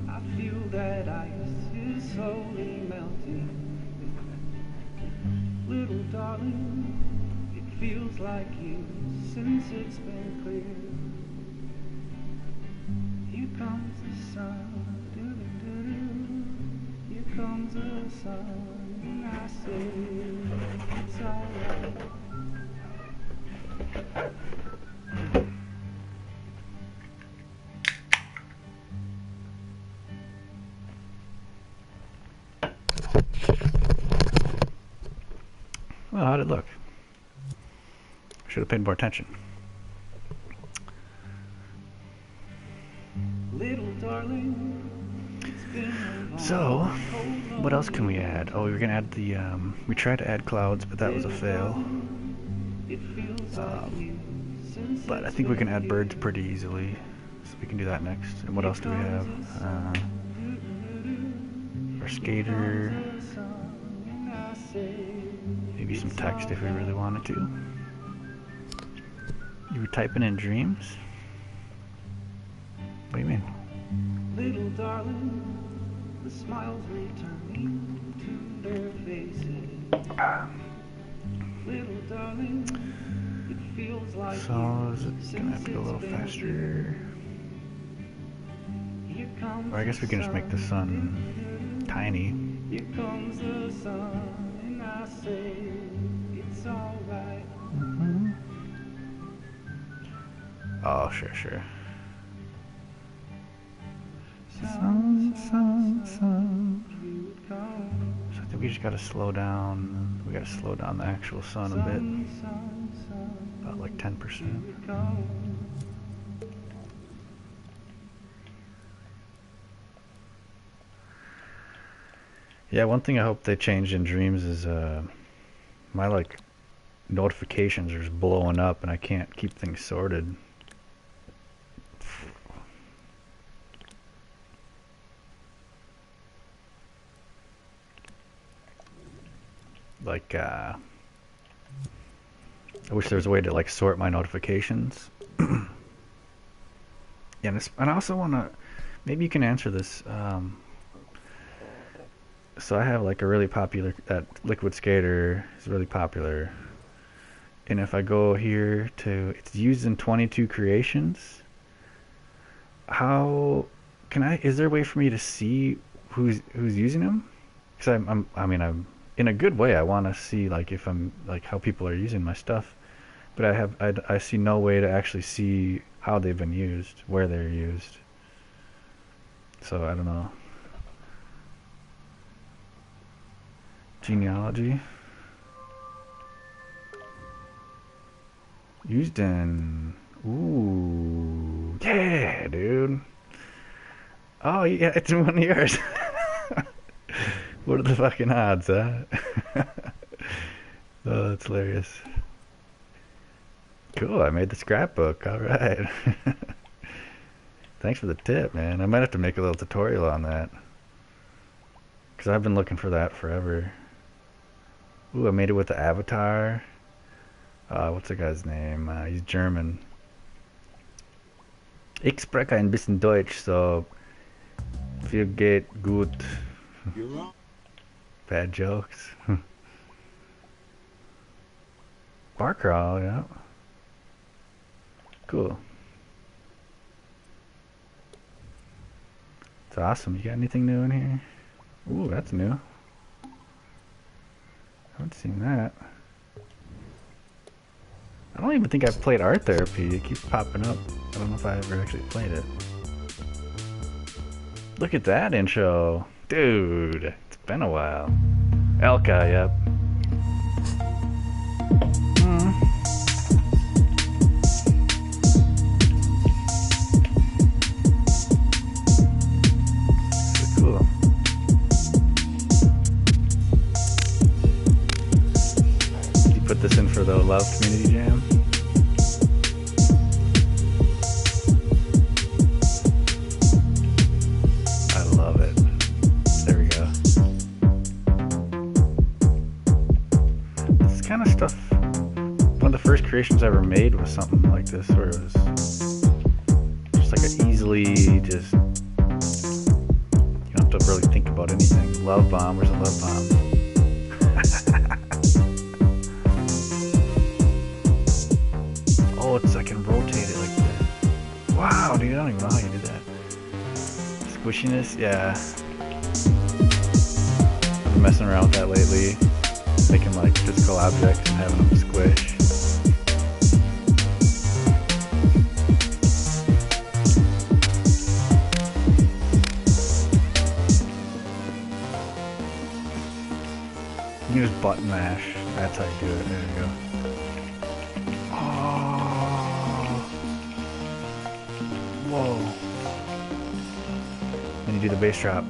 I feel that ice is slowly melting. Little darling, it feels like years since it's been clear. Here comes the sun, doo-doo-doo-doo. Here comes the sun, and I say it's alright. Well, how'd it look? Should have paid more attention. Little darling, it's been a long, So, cold, what else can we lonely add? Oh, we were gonna add the, we tried to add clouds, but that was a Little fail. darling, it feels like years since But I it's think we can been add birds here. pretty easily. So we can do that next. And what Here else do we comes have? the sun, doo-doo-doo-doo. Our Here comes skater. the sun, and I say Maybe some it's text if we really alright. wanted to. You were typing in dreams? What do you mean? Little darling, the smiles returning to their faces. Little darling, it feels like So is years it gonna have since to go a it's little been faster? here. Here comes Or I guess we the can just make the sun sun. tiny. Here comes the sun, and I say it's alright. Mm-hmm. Oh, sure. Sun, sun, sun. Here it comes. So I think we just gotta slow down. We gotta slow down the actual sun a bit. Sun, About like 10%. here it comes. Yeah, one thing I hope they changed in Dreams is my like notifications are just blowing up and I can't keep things sorted. Like I wish there was a way to like sort my notifications. Yeah, and I also want to maybe you can answer this. So I have like a really popular that Liquid Skater is really popular, and if I go here to it's used in 22 creations. How can I? Is there a way for me to see who's using them? Because I'm in a good way. I want to see like if I'm like how people are using my stuff, but I see no way to actually see how they've been used, where they're used. So I don't know. Genealogy. Used in. Ooh. Yeah, dude. Oh yeah, it's one of yours. What are the fucking odds, huh? Oh, that's hilarious. Cool, I made the scrapbook. All right. Thanks for the tip, man. I might have to make a little tutorial on that. Because I've been looking for that forever. Ooh, I made it with the avatar. What's the guy's name? He's German. Ich spreche ein bisschen Deutsch, so viel geht gut. You're wrong. Bad jokes. Bar crawl, yeah. Cool. It's awesome. You got anything new in here? Ooh, that's new. Haven't seen that. I don't even think I've played Art Therapy. It keeps popping up. I don't know if I ever actually played it. Look at that intro. Dude, it's been a while. Elka, yep. Cool. Did you put this in for the Love Community Jam? I love it. There we go. This kind of stuff, one of the first creations I ever made was something like this, where it was just like a easily just, you don't have to really think about anything. Love bomb, where's a love bomb? Oh, it's, I can rotate it like that. Wow, dude, I don't even know how you did that. Squishiness, yeah. I've been messing around with that lately. Making like physical objects and having them squish. You can just button mash. That's how you do it. There you go. Oh. Whoa. Then you do the bass drop.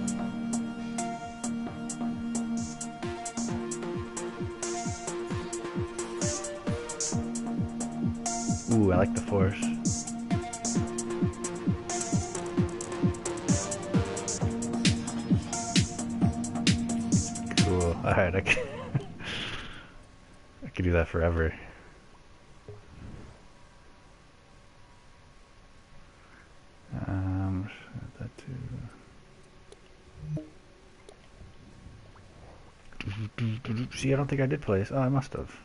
Ooh, I like the force. Cool. Alright, I could do that forever. That too. See, I don't think I did play this. Oh, I must have.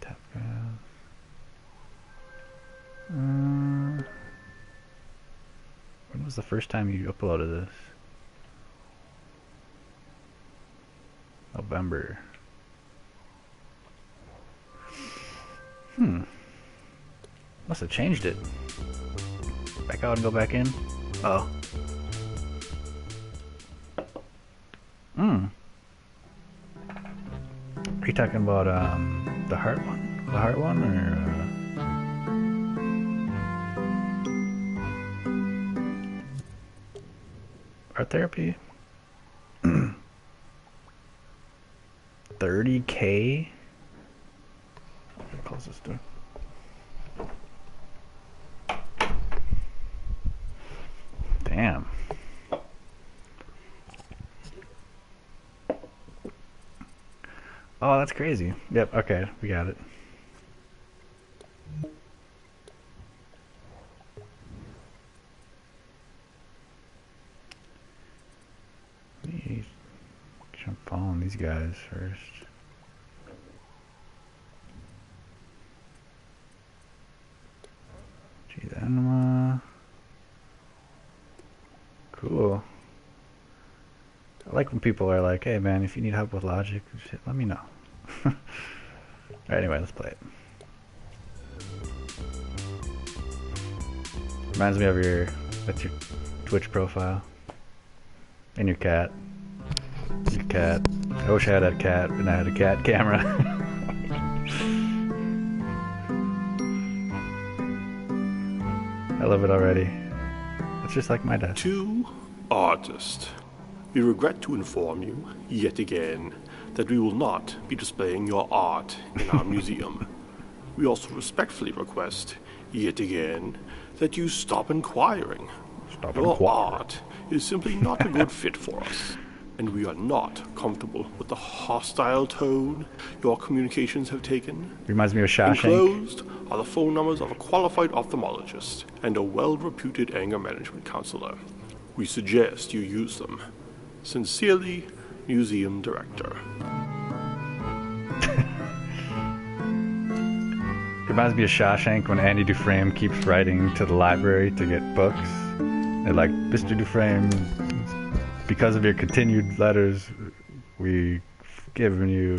Tap graph. When was the first time you uploaded this? November. Must have changed it. Back out and go back in. Oh. Are you talking about the heart one? The heart one, or art therapy? 30K? Close this door. Damn. Oh, that's crazy. Yep, okay, we got it. Let me jump on these guys first. Geez, anima. Cool. I like when people are like, hey man, if you need help with logic, shit, let me know. Alright, anyway, let's play it. Reminds me of that's your Twitch profile. And your cat. Your cat. I wish I had that cat and I had a cat camera. I love it already. It's just like my desk. To artist, we regret to inform you, yet again, that we will not be displaying your art in our museum. We also respectfully request, yet again, that you stop inquiring. Your art is simply not a good fit for us, and we are not comfortable with the hostile tone your communications have taken. Reminds me of Shawshank. Enclosed are the phone numbers of a qualified ophthalmologist and a well-reputed anger management counselor. We suggest you use them. Sincerely, Museum Director. Reminds me of Shawshank when Andy Dufresne keeps writing to the library to get books. They're like, Mr. Dufresne, because of your continued letters, we've given you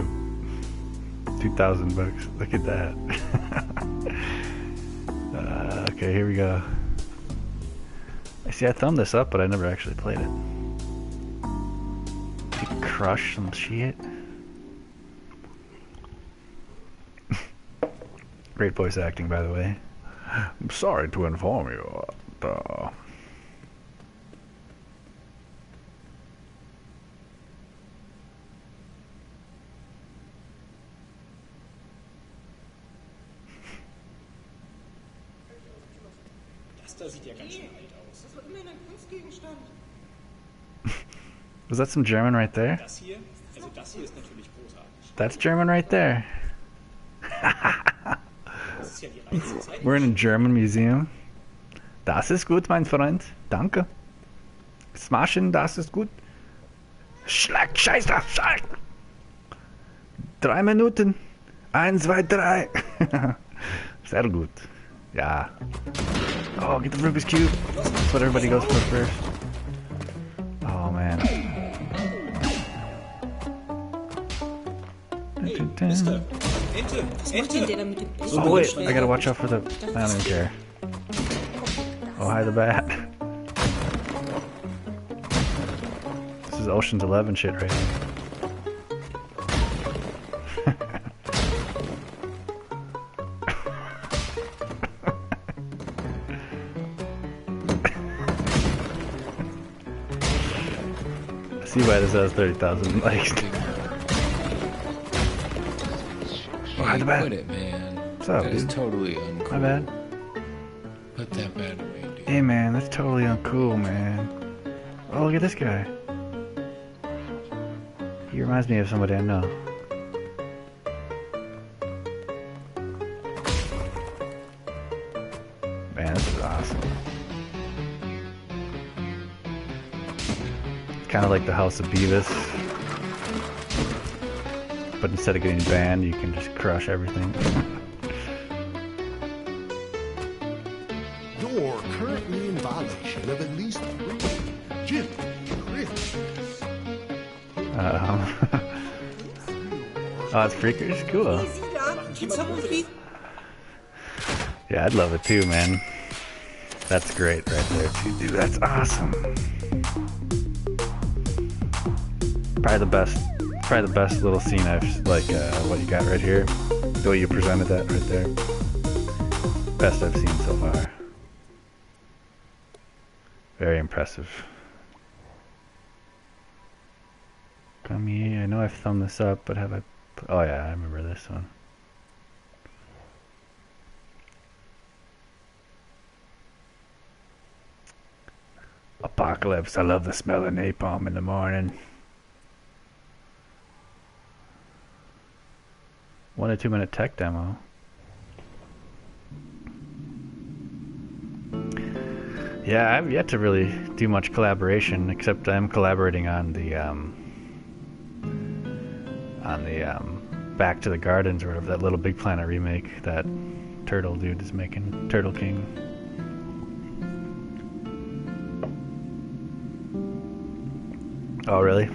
2,000 bucks. Look at that. Okay, here we go. I see I thumbed this up, but I never actually played it. To crush some shit. Great voice acting, by the way. I'm sorry to inform you. Das sieht ja ganz schön alt aus. Das war immerhin ein Kunstgegenstand. Was that some German right there? Das hier, also das hier ist natürlich großartig. That's German right there. Das ist ja die reinste Zeit. We're in a German museum. Das ist gut, mein Freund. Danke. Smashen, das ist gut. Schlag, scheiß drauf, schlag. 3 Minuten. 1, 2, 3. Sehr gut. Ja. Oh, get the Rubik's Cube. That's what everybody goes for first. Oh, man. Hey, Mister. Ente, Ente. Oh, wait. I gotta watch out for the... I don't even care. Oh, hi, the bat. This is Ocean's 11 shit right here. I see why this has 30,000 likes. Oh, hi, the bat. Put it, man. What's up, That is dude? totally uncool. My bad. Put that bad away, dude. Hey, man, that's totally uncool, man. Oh, look at this guy. He reminds me of somebody I know. Man, this is awesome. It's kind of like the House of Beavis. But instead of getting banned, you can just crush everything. You're currently in violation of at least 3 Jim, Chris. Oh, it's Freakers? Cool. Yeah, I'd love it too, man. That's great right there, too, dude. That's awesome. Probably the best little scene I've, like, what you got right here. The way you presented that right there. Best I've seen so far. Very impressive. Come here. I know I've thumbed this up, but have I... Oh yeah, I remember this one. Apocalypse. I love the smell of napalm in the morning. 1 to 2 minute tech demo. Yeah, I've yet to really do much collaboration, except I'm collaborating on the Back to the Gardens or whatever, that Little Big Planet remake that Turtle dude is making, Turtle King. Oh really?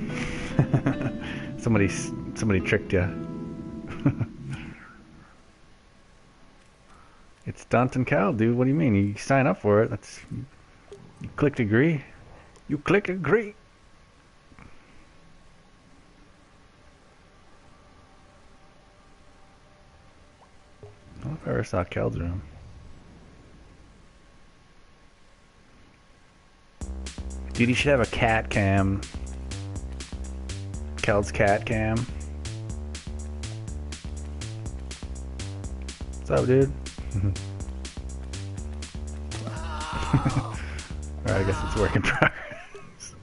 Somebody tricked you. It's Danton Cal, dude. What do you mean? You sign up for it. You clicked agree. You click agree. I don't know if I ever saw Kel's room. Dude, you should have a cat cam. Keld's cat cam. What's up, dude? Alright, I guess it's work in progress.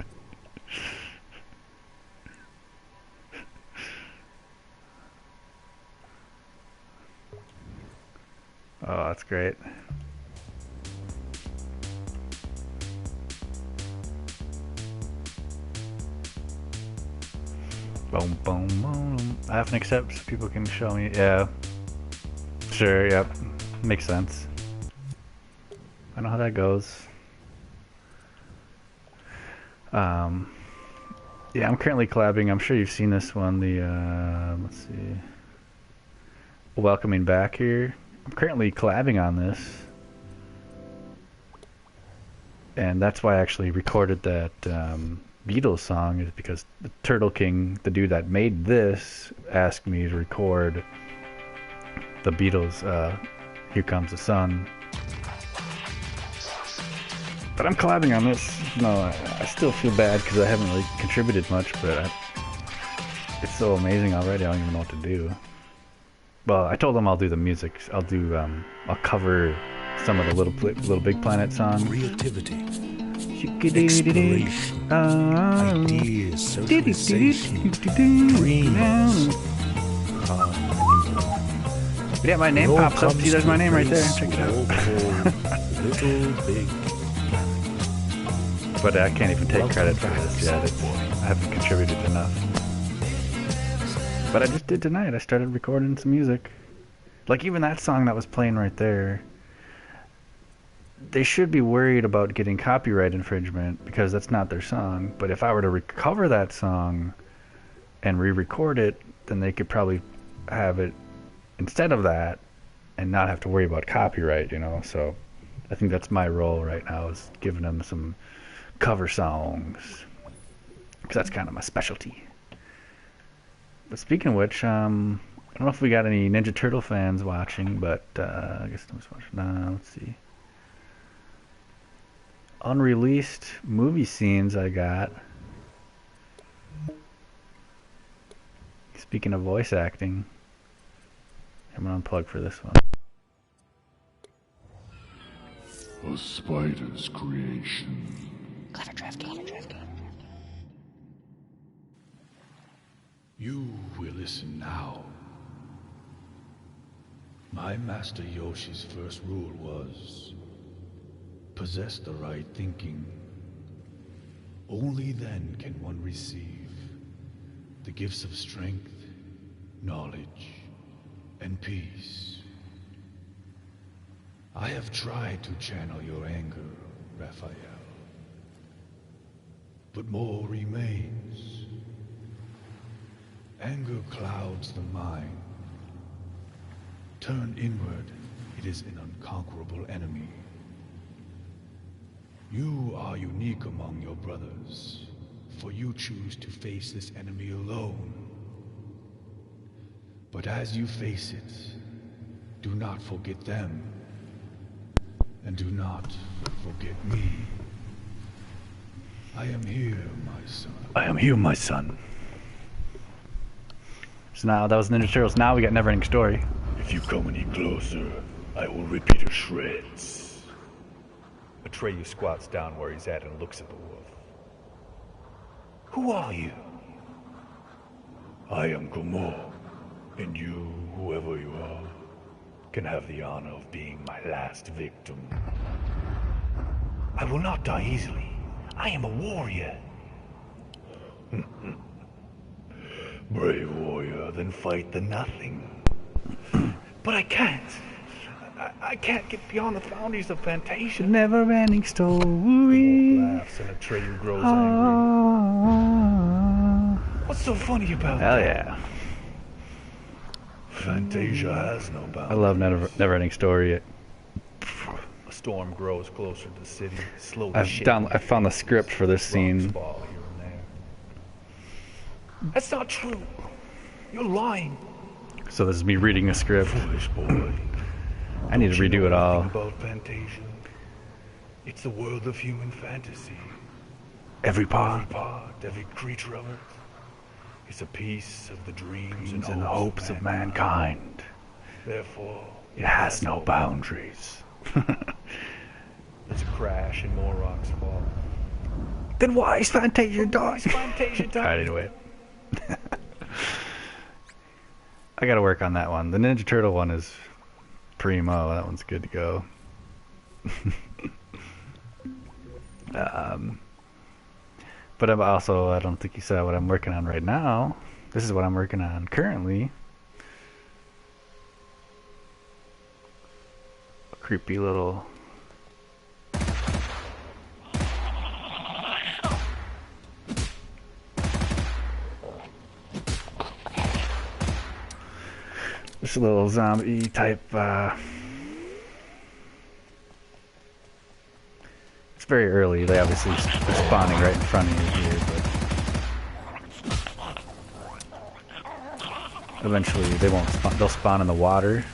Oh, that's great. Boom, boom, boom. I have an accept so people can show me. Yeah. Sure, yep. Makes sense. I know how that goes. Yeah, I'm currently collabing. I'm sure you've seen this one. The, let's see. Welcoming Back here. I'm currently collabing on this. And that's why I actually recorded that Beatles song, is because the Turtle King, the dude that made this, asked me to record the Beatles, Here Comes the Sun. But I'm collabing on this. No, I still feel bad because I haven't really contributed much, but it's so amazing already, I don't even know what to do. Well, I told them I'll do the music. I'll cover some of the Little Big Planet songs. Creativity, exploration, ideas, socialization, dreams. But yeah, my name pops up. See, there's my name right there. Check it out. Little Big. But I can't even take credit for this yet. I haven't contributed enough. But I just did tonight. I started recording some music. Like even that song that was playing right there. They should be worried about getting copyright infringement because that's not their song. But if I were to recover that song and re-record it, then they could probably have it instead of that and not have to worry about copyright, you know. So I think that's my role right now, is giving them some cover songs, because that's kind of my specialty. But speaking of which, I don't know if we got any Ninja Turtle fans watching, but I guess no one's watching. Let's see. Unreleased movie scenes I got. Speaking of voice acting, I'm gonna unplug for this one. A spider's creation. Clever drafting. You will listen now. My master Yoshi's first rule was, possess the right thinking. Only then can one receive the gifts of strength, knowledge, and peace. I have tried to channel your anger, Raphael. But more remains. Anger clouds the mind. Turned inward, it is an unconquerable enemy. You are unique among your brothers, for you choose to face this enemy alone. But as you face it, do not forget them, and do not forget me. I am here, my son. I am here, my son. So now, that was Ninja Turtles. Now we got Neverending Story. If you come any closer, I will rip you to shreds. Atreyu squats down where he's at and looks at the wolf. Who are you? I am Gomor, and you, whoever you are, can have the honor of being my last victim. I will not die easily. I am a warrior. Brave warrior, then fight the nothing. But I can't. I can't get beyond the boundaries of Fantasia. Never-ending story. Gomor laughs and Atreyu grows angry. What's so funny about Hell that? yeah. Fantasia has no boundaries. I love Neverending Story. A storm grows closer to the city, slowly I shaking. found the script for this Rocks scene. fall here and there. That's not true. You're lying. So this is me reading a script. Foolish boy. I need to Don't you redo know it all. anything about Fantasia? It's a world of human fantasy. Every part every creature of it is a piece of the dreams and hopes of mankind. Therefore, It has no boundaries. there's a crash and more rocks fall. Then why is Fantasia dying? Fantasia Alright, anyway. I gotta work on that one. The Ninja Turtle one is primo. That one's good to go. But I'm also, I don't think you saw what I'm working on right now. This is what I'm working on currently. A creepy little... Just a little zombie type, it's very early. They obviously are spawning right in front of you here, but eventually they won't spawn. They'll spawn in the water.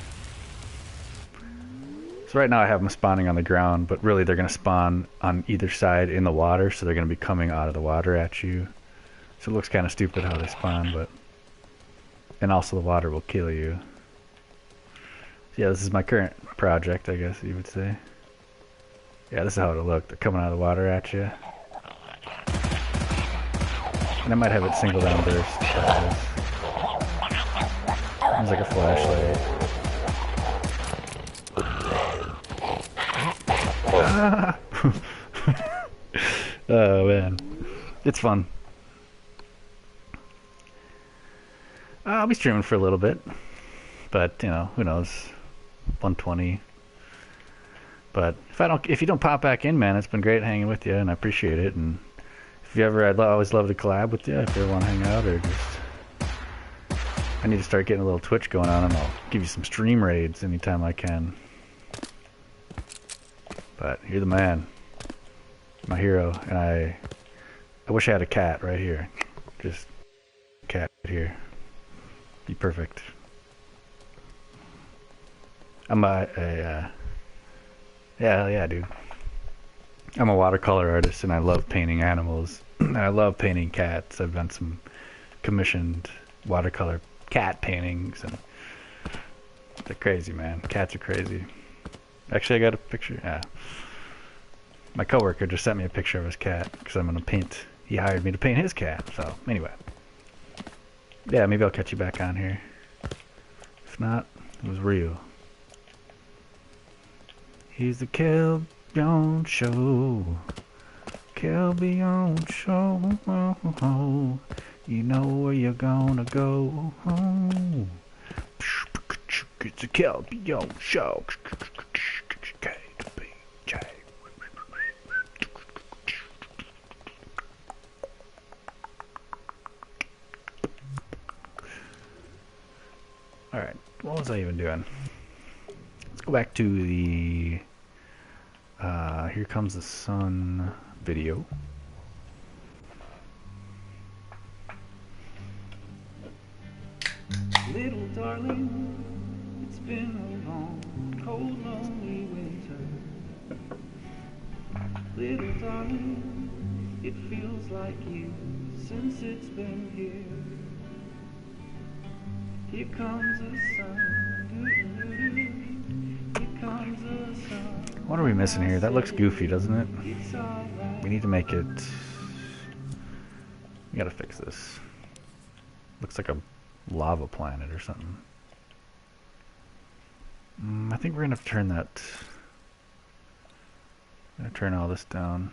So right now I have them spawning on the ground, but really they're going to spawn on either side in the water, so they're going to be coming out of the water at you. So it looks kind of stupid how they spawn, but... And also the water will kill you. Yeah, this is my current project, I guess you would say. Yeah, this is how it'll look. They're coming out of the water at you. And I might have it single down burst. Sounds like a flashlight. Ah! Oh man, it's fun. I'll be streaming for a little bit, but you know, who knows? 120. But if you don't pop back in, man, it's been great hanging with you, and I appreciate it. And if you ever, I'd always love to collab with you if you ever want to hang out, or just I need to start getting a little Twitch going on, and I'll give you some stream raids anytime I can. But you're the man, my hero, and I wish I had a cat right here, just a cat right here. Be perfect. I'm yeah, dude. I'm a watercolor artist, and I love painting animals. I love painting cats. I've done some commissioned watercolor cat paintings, and they're crazy, man. Cats are crazy. Actually, I got a picture. Yeah. My coworker just sent me a picture of his cat because I'm gonna paint. He hired me to paint his cat. So anyway, yeah, maybe I'll catch you back on here. If not, it was real. He's the Kel Beyond Show. Kel Beyond Show. You know where you're gonna go. It's the Kel Beyond Show. Alright, what was I even doing? Let's go back to the Here Comes the Sun video. Little darling, it's been a long, cold, lonely winter. Little darling, it feels like years since it's been here. Here comes the sun. Here comes the sun. What are we missing here? That looks goofy, doesn't it? We need to make it... We gotta fix this. Looks like a lava planet or something. I think we're gonna have to turn that... I'm gonna turn all this down.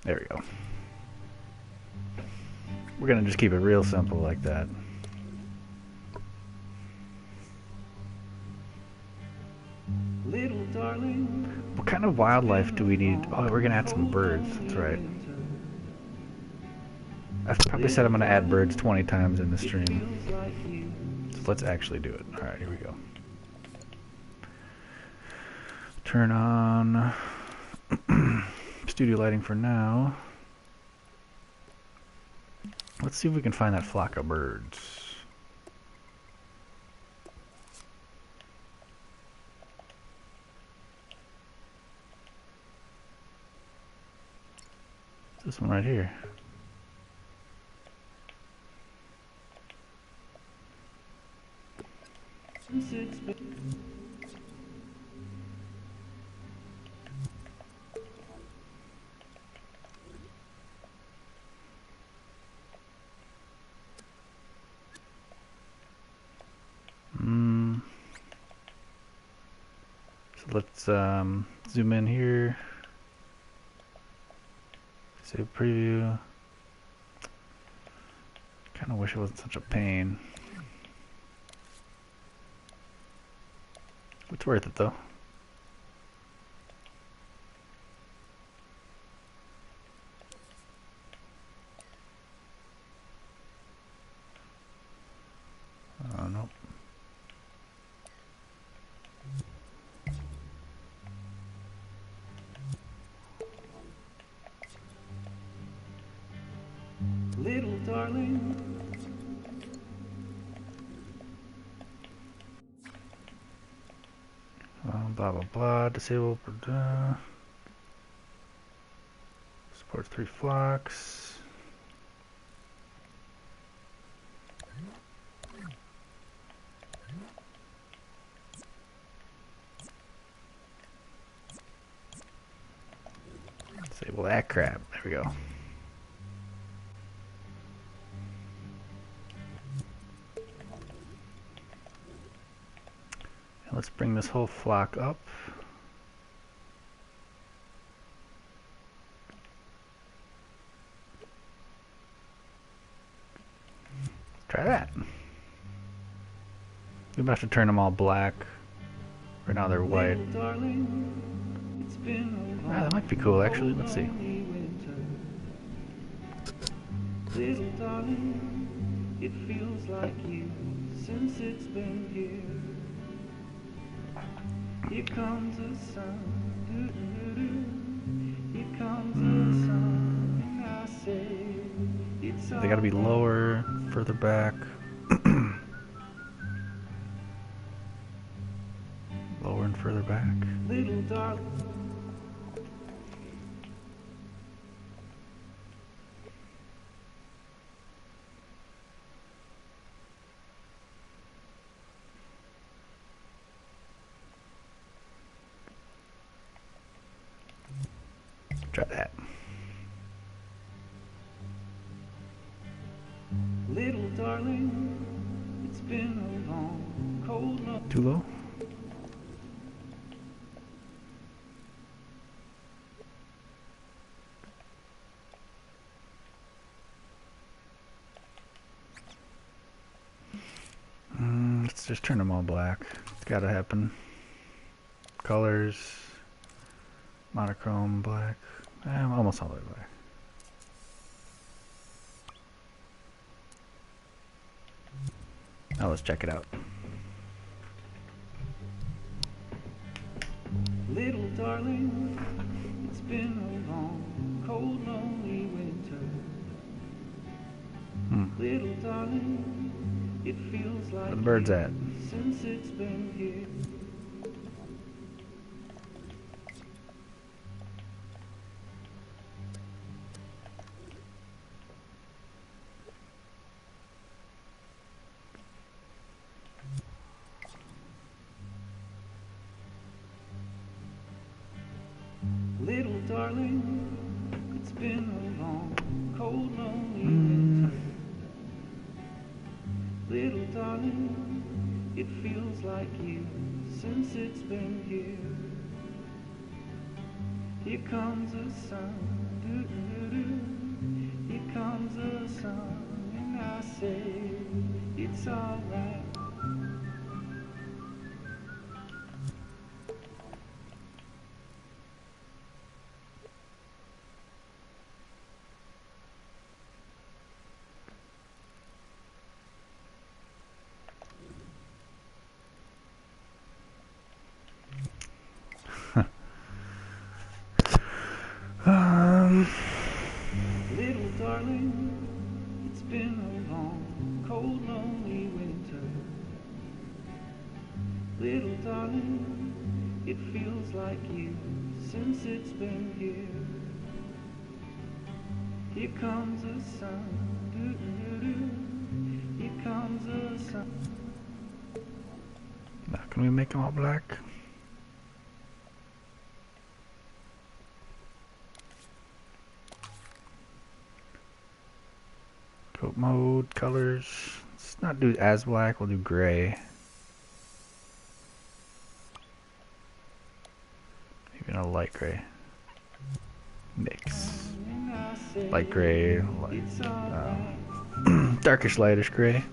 There we go. We're gonna just keep it real simple like that. Little darling, What kind of wildlife do we need? Oh, we're gonna add some birds. That's right. I've probably said I'm gonna add birds 20 times in the stream. So let's actually do it. Alright, here we go. turn on studio lighting for now. Let's see if we can find that flock of birds. This one right here. So let's zoom in here. Save preview. Kind of wish it wasn't such a pain. It's worth it though. Oh no. Little darling, Blah blah blah. Disable. Supports 3 flocks. Disable that crap. There we go. And let's bring this whole flock up. Try that. We might have to turn them all black. Right now they're white. little darling, it's been a Ah, that might be cool actually. Let's see. lonely winter. Little darling, it feels like years since it's been here. Here comes the sun, doo-doo-doo. Here comes the sun, and I say it's They gotta be all lower, further back. Lower and further back. little darling. Try that. Little darling, it's been a long, cold night. Too low? Let's just turn them all black. It's gotta happen. Colors. Monochrome black. Almost all the way black. Now let's check it out. Little darling, it's been a long, cold, lonely winter. Little darling, it feels like Where the birds at? years since it's been here. Little darling, it's been a long, cold, lonely winter. Little darling, it feels like years since it's been here. Here comes the sun, doo-doo-doo. Here comes the sun, and I say it's alright. feels like you since it's been here. Here comes the sun, doo-doo-doo. Here comes the sun. Now, can we make them all black? Coat mode, colors. Let's not do as black, we'll do gray. Even a light gray. Mix. Light gray, darkish lightish gray.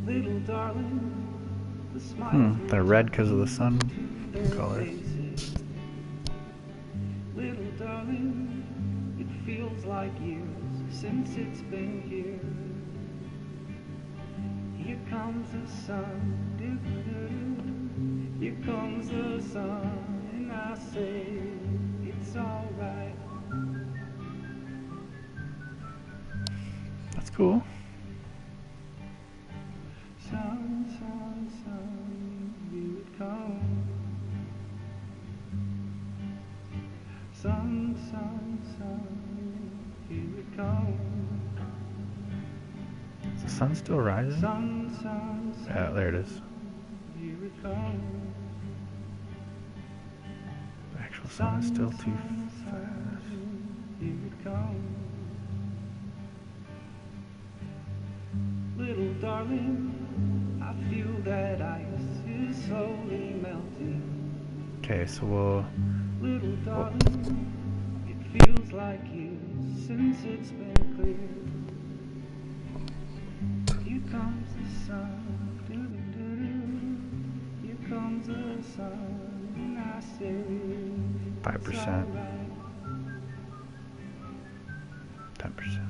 Little darling, the smiles They're red because of the sun color. Little darling, it feels like years since it's been here. Here comes the sun, doo-doo-doo. Here comes the sun, and I say it's alright. That's cool. Sun, sun, sun, here it comes. Sun, sun, sun, here it comes. Is the sun still rising? Sun, sun, sun, Yeah, there it is. here it comes. The actual sun is still too fast. Here it comes. Little darling, I feel that ice is slowly melting. Okay, so we'll Little darling, it feels like years since it's been clear. Here comes the sun, doo-doo-doo-doo. Here comes the sun, and I say 5%, 10%.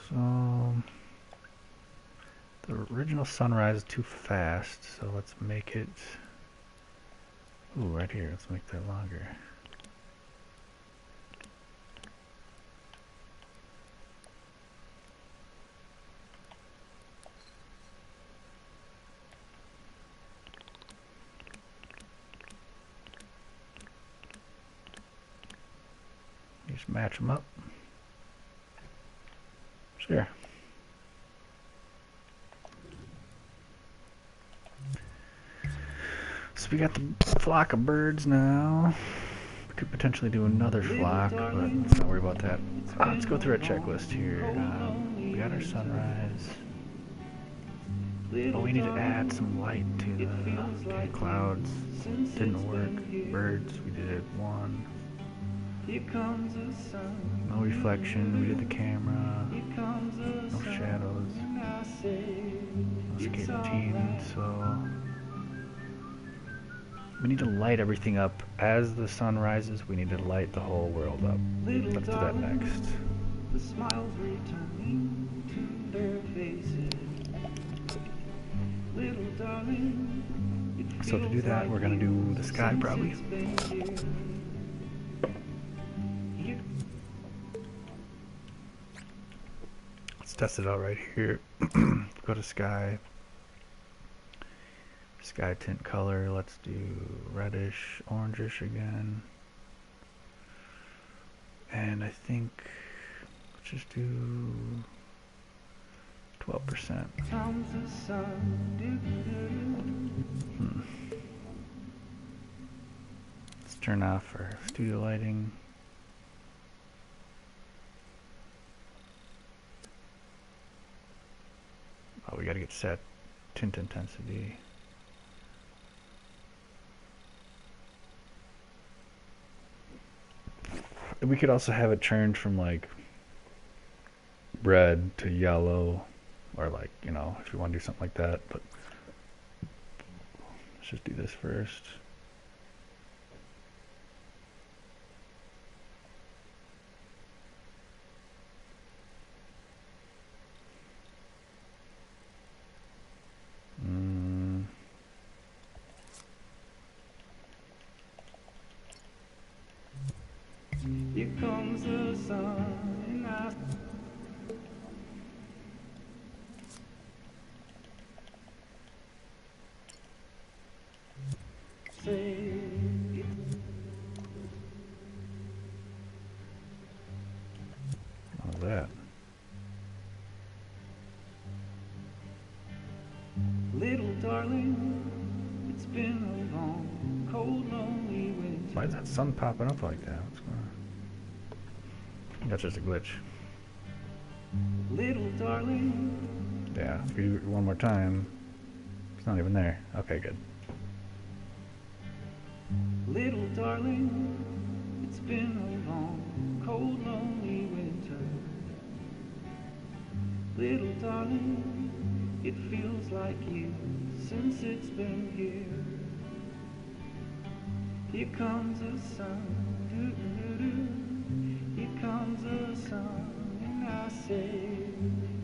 So the original sunrise is too fast, so let's make it. Ooh, right here. Let's make that longer. Just match them up. Sure. So we got the flock of birds now. We could potentially do another flock, but let's not worry about that. Let's go through our checklist here. We got our sunrise. Oh, we need to add some light to the clouds. Didn't work. Birds, we did one. Here comes the sun, No reflection, we did the camera. here comes the No sun, shadows. and I say No skate it's routine, alright. so we need to light everything up. As the sun rises, we need to light the whole world up. Little Let's do that darling, next. the smiles returning to their faces. Little darling, it So to do feels that, like we're gonna do the sky since probably. it's been here. Here Let's test it out right here. Go to sky. Sky tint color. Let's do reddish, orangish again. And I think let's just do 12%. comes the sun, doo-doo-doo. Let's turn off our studio lighting. Oh, we gotta get set tint intensity. We could also have it turned from like red to yellow, or like, you know, if you want to do something like that, but let's just do this first. sun and I say What was that? little darling, it's been a long, cold, lonely winter. Why is that sun popping up like that? What's going on? That's just a glitch. Little darling, Yeah, if we do it one more time, it's not even there. Okay, good. little darling, it's been a long, cold, lonely winter. Little darling, it feels like years since it's been here. Here comes the sun, doo-doo-doo. Here comes the sun, and I say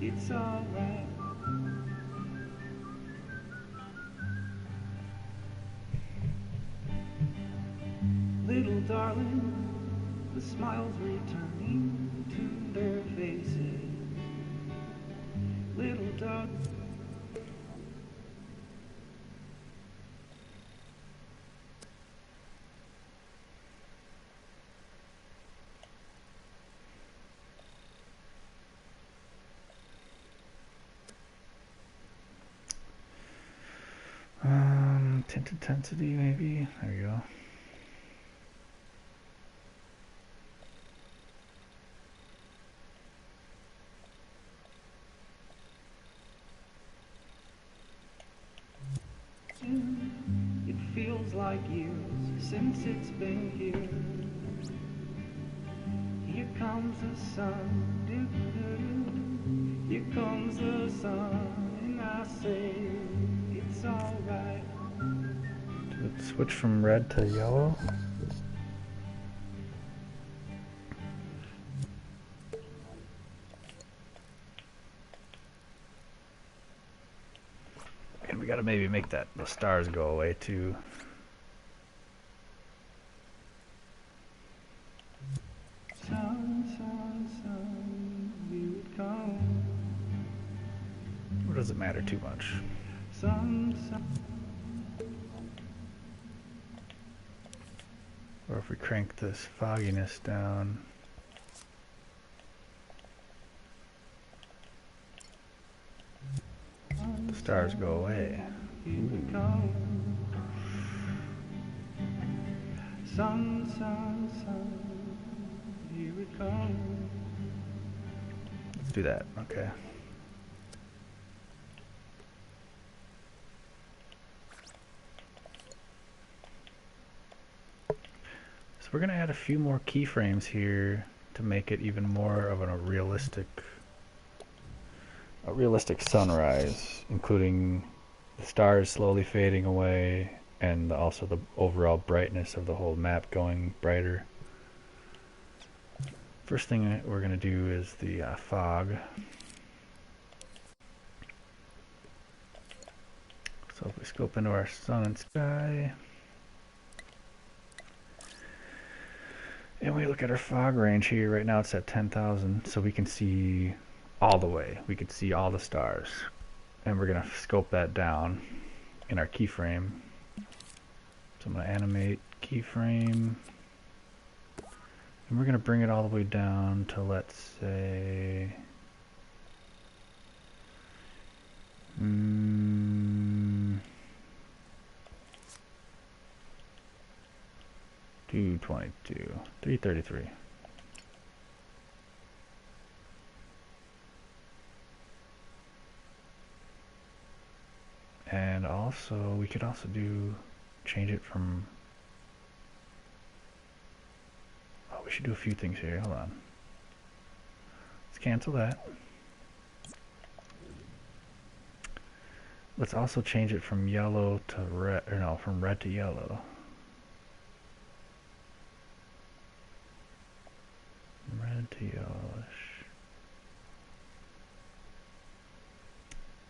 it's alright. Little darling, the smiles returning to their faces. Little darling. Tint intensity maybe. There you go. It feels like years since it's been here. Here comes the sun, doo-doo-doo. Here comes the sun, and I say it's alright. Did it switch from red to yellow? And we gotta maybe make the stars go away too. Sun, sun, sun, here it comes. Or does it matter too much? Sun, sun. Or if we crank this fogginess down. The stars go away. Sun, sun, sun, here it comes. Let's do that, okay. So we're gonna add a few more keyframes here to make it even more of a realistic sunrise, including the stars slowly fading away and also the overall brightness of the whole map going brighter. First thing that we're going to do is the fog. So if we scope into our sun and sky, and we look at our fog range here, right now it's at 10,000, so we can see all the way. We can see all the stars. And we're going to scope that down in our keyframe. So I'm going to animate keyframe. And we're going to bring it all the way down to, let's say, 222, 333. And also, we could also change it from, we should do a few things here, hold on. Let's cancel that. Let's also change it from yellow to red, or no, from red to yellow. Red to yellowish.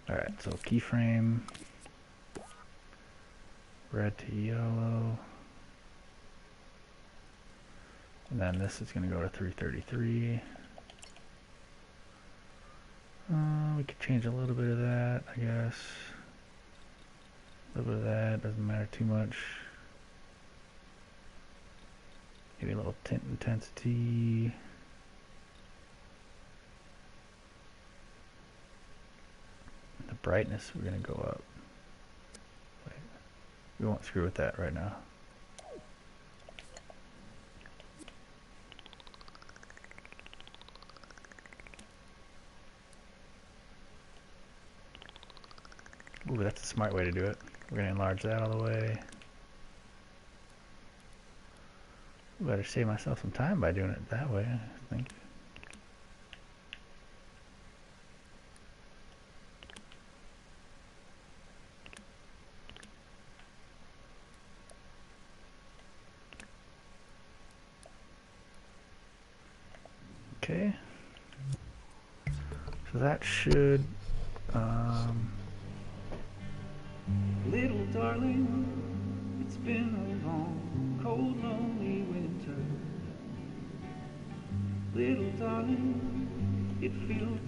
Alright, so keyframe, red to yellow, And then this is going to go to 333. We could change a little bit of that, I guess. A little bit of that, doesn't matter too much. Maybe a little tint intensity. The brightness, we're going to go up. Wait, we won't screw with that right now. Ooh, that's a smart way to do it. We're going to enlarge that all the way. Better save myself some time by doing it that way, I think. Okay. So that should Little darling, it's been a long, cold, lonely winter. Little darling, it feels.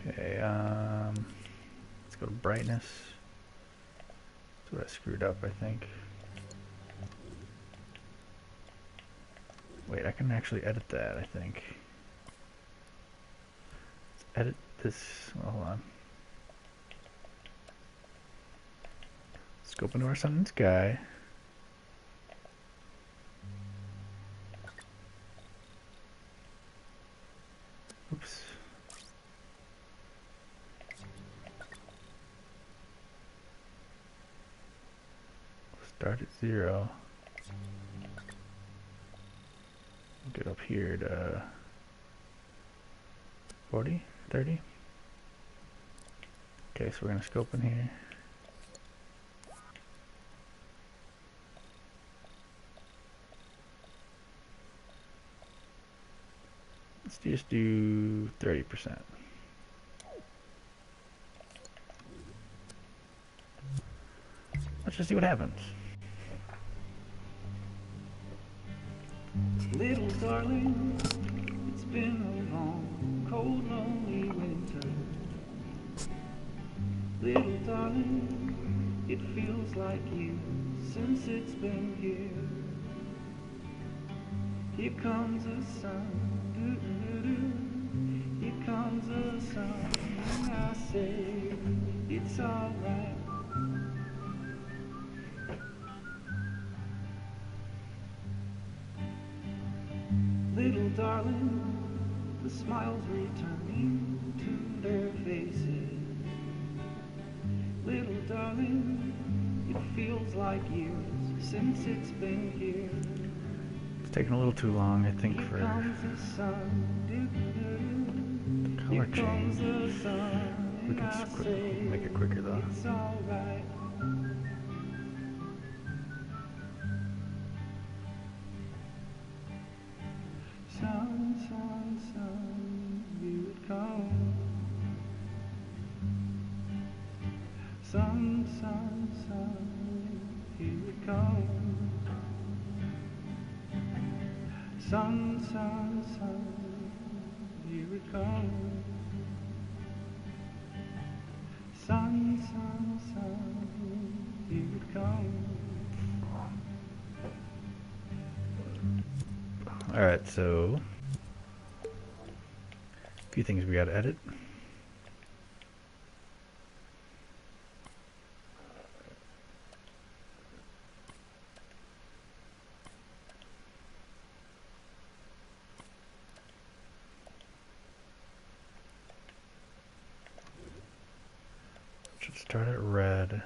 okay, let's go to brightness. That's what I screwed up, I think. Wait, I can actually edit that, I think. Let's edit this. Well, hold on. Let's go up into our sun and sky. Oops. Start at 0. Get up here to 40, 30. Okay, so we're gonna scope in here. Let's just do 30%. Let's just see what happens. Little darling, it's been a long, cold, lonely winter. Little darling, it feels like years since it's been here. Here comes the sun, doo-doo-doo. Here comes the sun, and I say it's alright. Little darling, the smiles returning to their faces. Little darling, it feels like years since it's been here. It's taking a little too long, I think, Here for comes the sun, the color here comes change. the sun, We and can I say make it quicker though. it's alright. Sun, sun, sun, here it comes. Sun, sun, sun, here it comes. Sun, sun, sun, here it comes. Sun, sun, sun, here it comes. Alright, so a few things we gotta edit. Should start at red.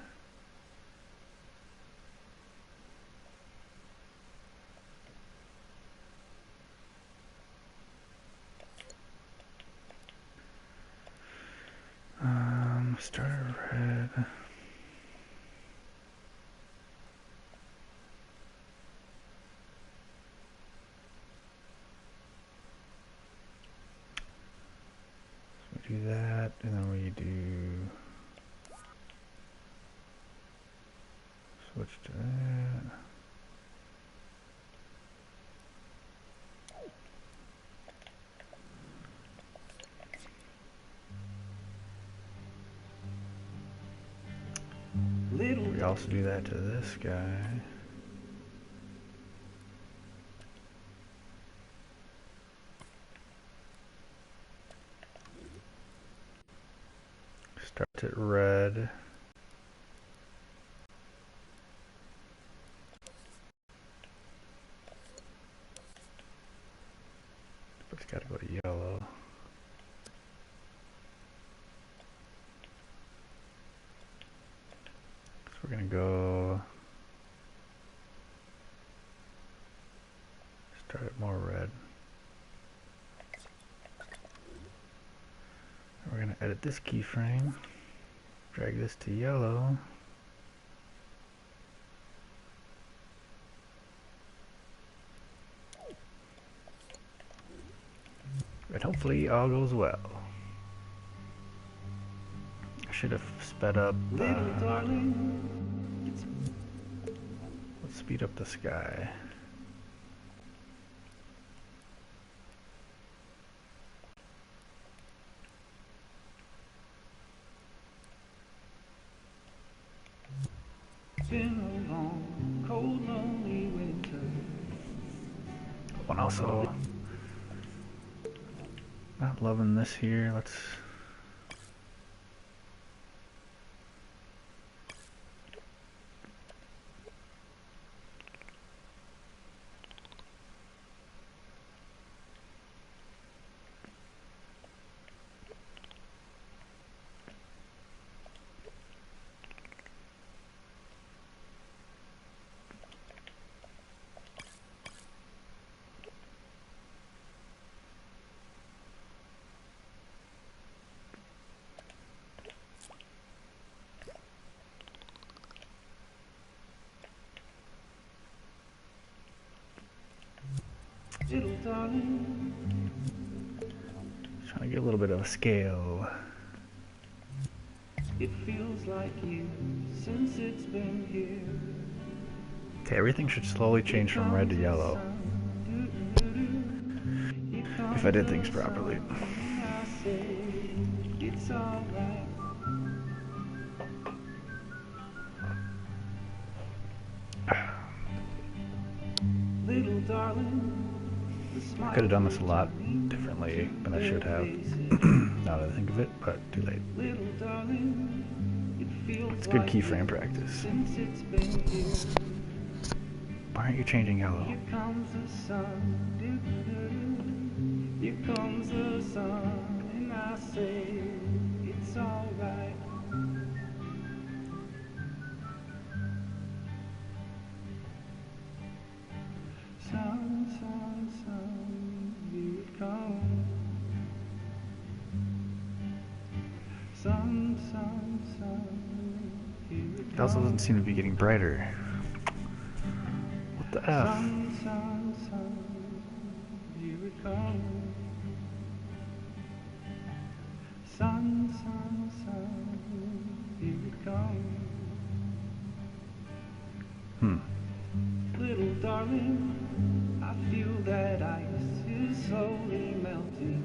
Start at red. So we do that, and then we do switch to that. could also do that to this guy. Start it red. But it's gotta go to yellow. So we're gonna go start it more red. We're gonna edit this keyframe, drag this to yellow. And hopefully all goes well. I should have sped up. Let's speed up the sky. Been a long, cold, lonely winter. And also, not loving this here. Let's. Little darling, Trying to get a little bit of a scale. it feels like years since it's been here. Okay, everything should slowly change from red to yellow. If I did things properly. I say it's alright. Little darling, I could have done this a lot differently than I should have. Now that I think of it, but too late. little darling, it feels It's good like keyframe practice. since it's been here. Why aren't you changing yellow? Here comes the sun, here comes the sun, and I say it's alright. Sun, sun, sun, here it comes. Sun, sun, sun, here it It also doesn't comes. seem to be getting brighter. What the F? Sun, sun, sun, here it comes. Sun, sun, sun, here it comes. Little darling, I feel that ice is slowly melting.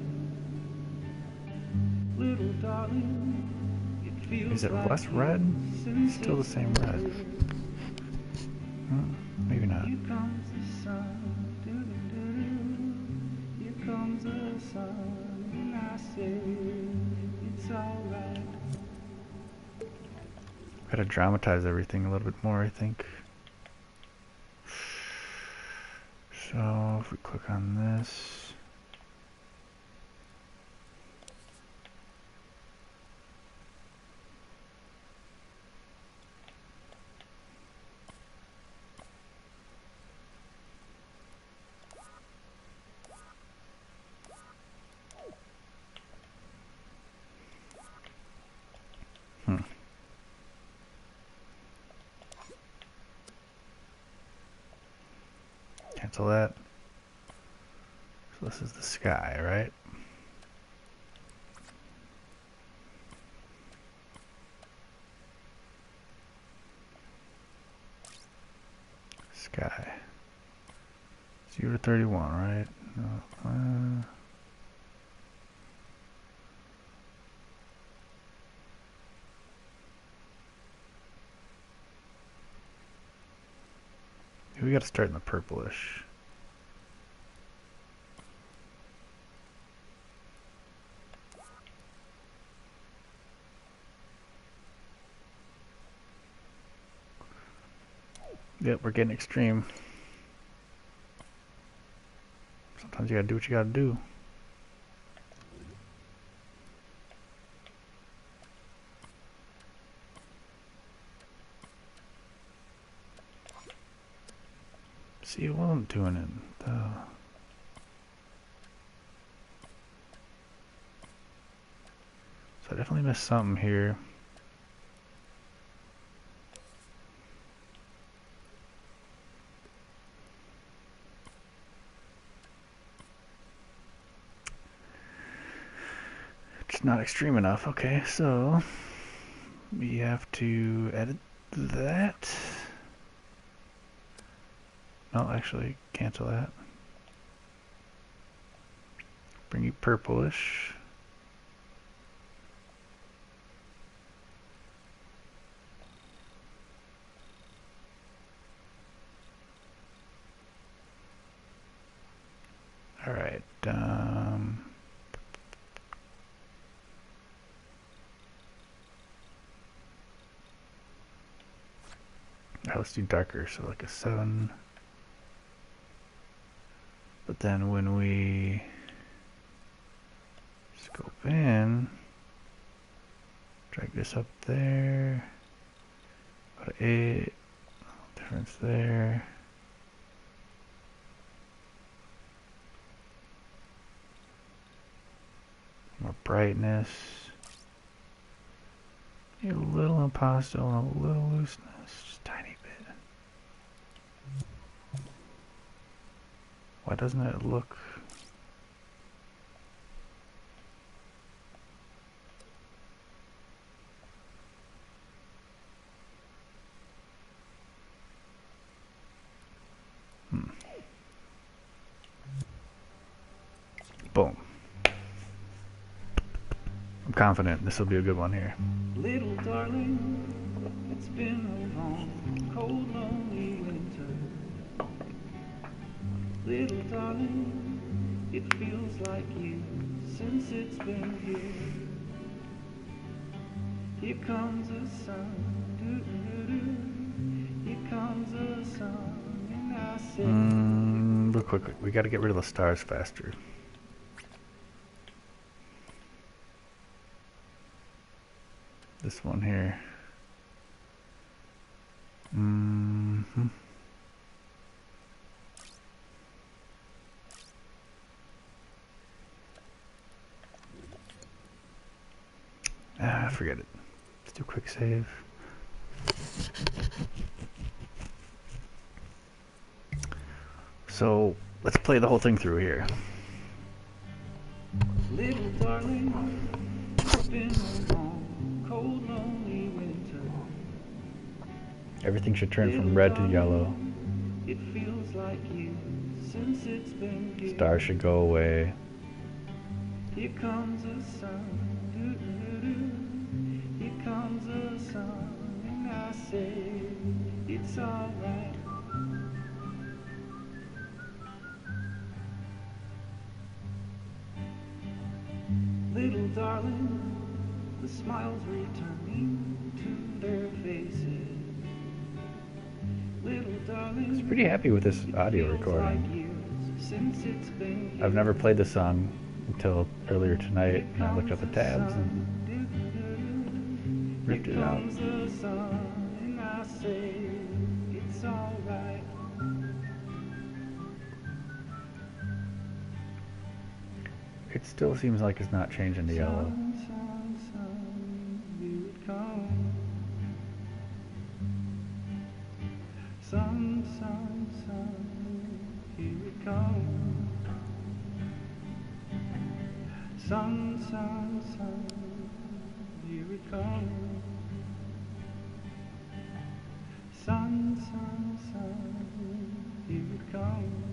Little darling, it feels Is it like less red? since Still the it's same been red. here. Maybe not. Here comes the sun, doo-doo-doo-doo. Here comes the sun, and I say it's alright. Gotta dramatize everything a little bit more, I think. So if we click on this, cancel that. So this is the sky, right? Sky. 0 to 31, right? No, got to start in the purplish. Yep, we're getting extreme. Sometimes you gotta do what you gotta do. See, it wasn't doing it. So I definitely missed something here. It's not extreme enough. Okay, so we have to edit that. No, actually, cancel that. Bring you purplish. All right. Let's do darker, so like a 7. But then when we scope in, drag this up there, about 8, difference there. More brightness. A little impasto and a little looseness, just a tiny bit. Why doesn't it look? Boom. I'm confident this will be a good one here. Little darling, it's been a long, cold, lonely winter. Little darling, it feels like years since it's been here. Here comes the sun, doo-doo-doo. Here comes the sun, and I say, Real quick, we got to get rid of the stars faster. This one here. Forget it. Let's do a quick save. So let's play the whole thing through here. little darling, it's been a long, cold, lonely winter. Everything should turn from red to yellow. It feels like years since it's been here. Stars should go away. Here comes the sun, doo-doo-doo. Here comes the sun, and I say it's alright. Little darling, the smiles returning to their faces. Little darling, I was pretty happy with this audio recording. I've never played this song until earlier tonight, and I looked at the tabs and ripped it out. It still seems like it's not changing to yellow. Sun, sun, sun, here it comes. Sun, sun, sun, here it comes. Sun, sun, sun, here it comes.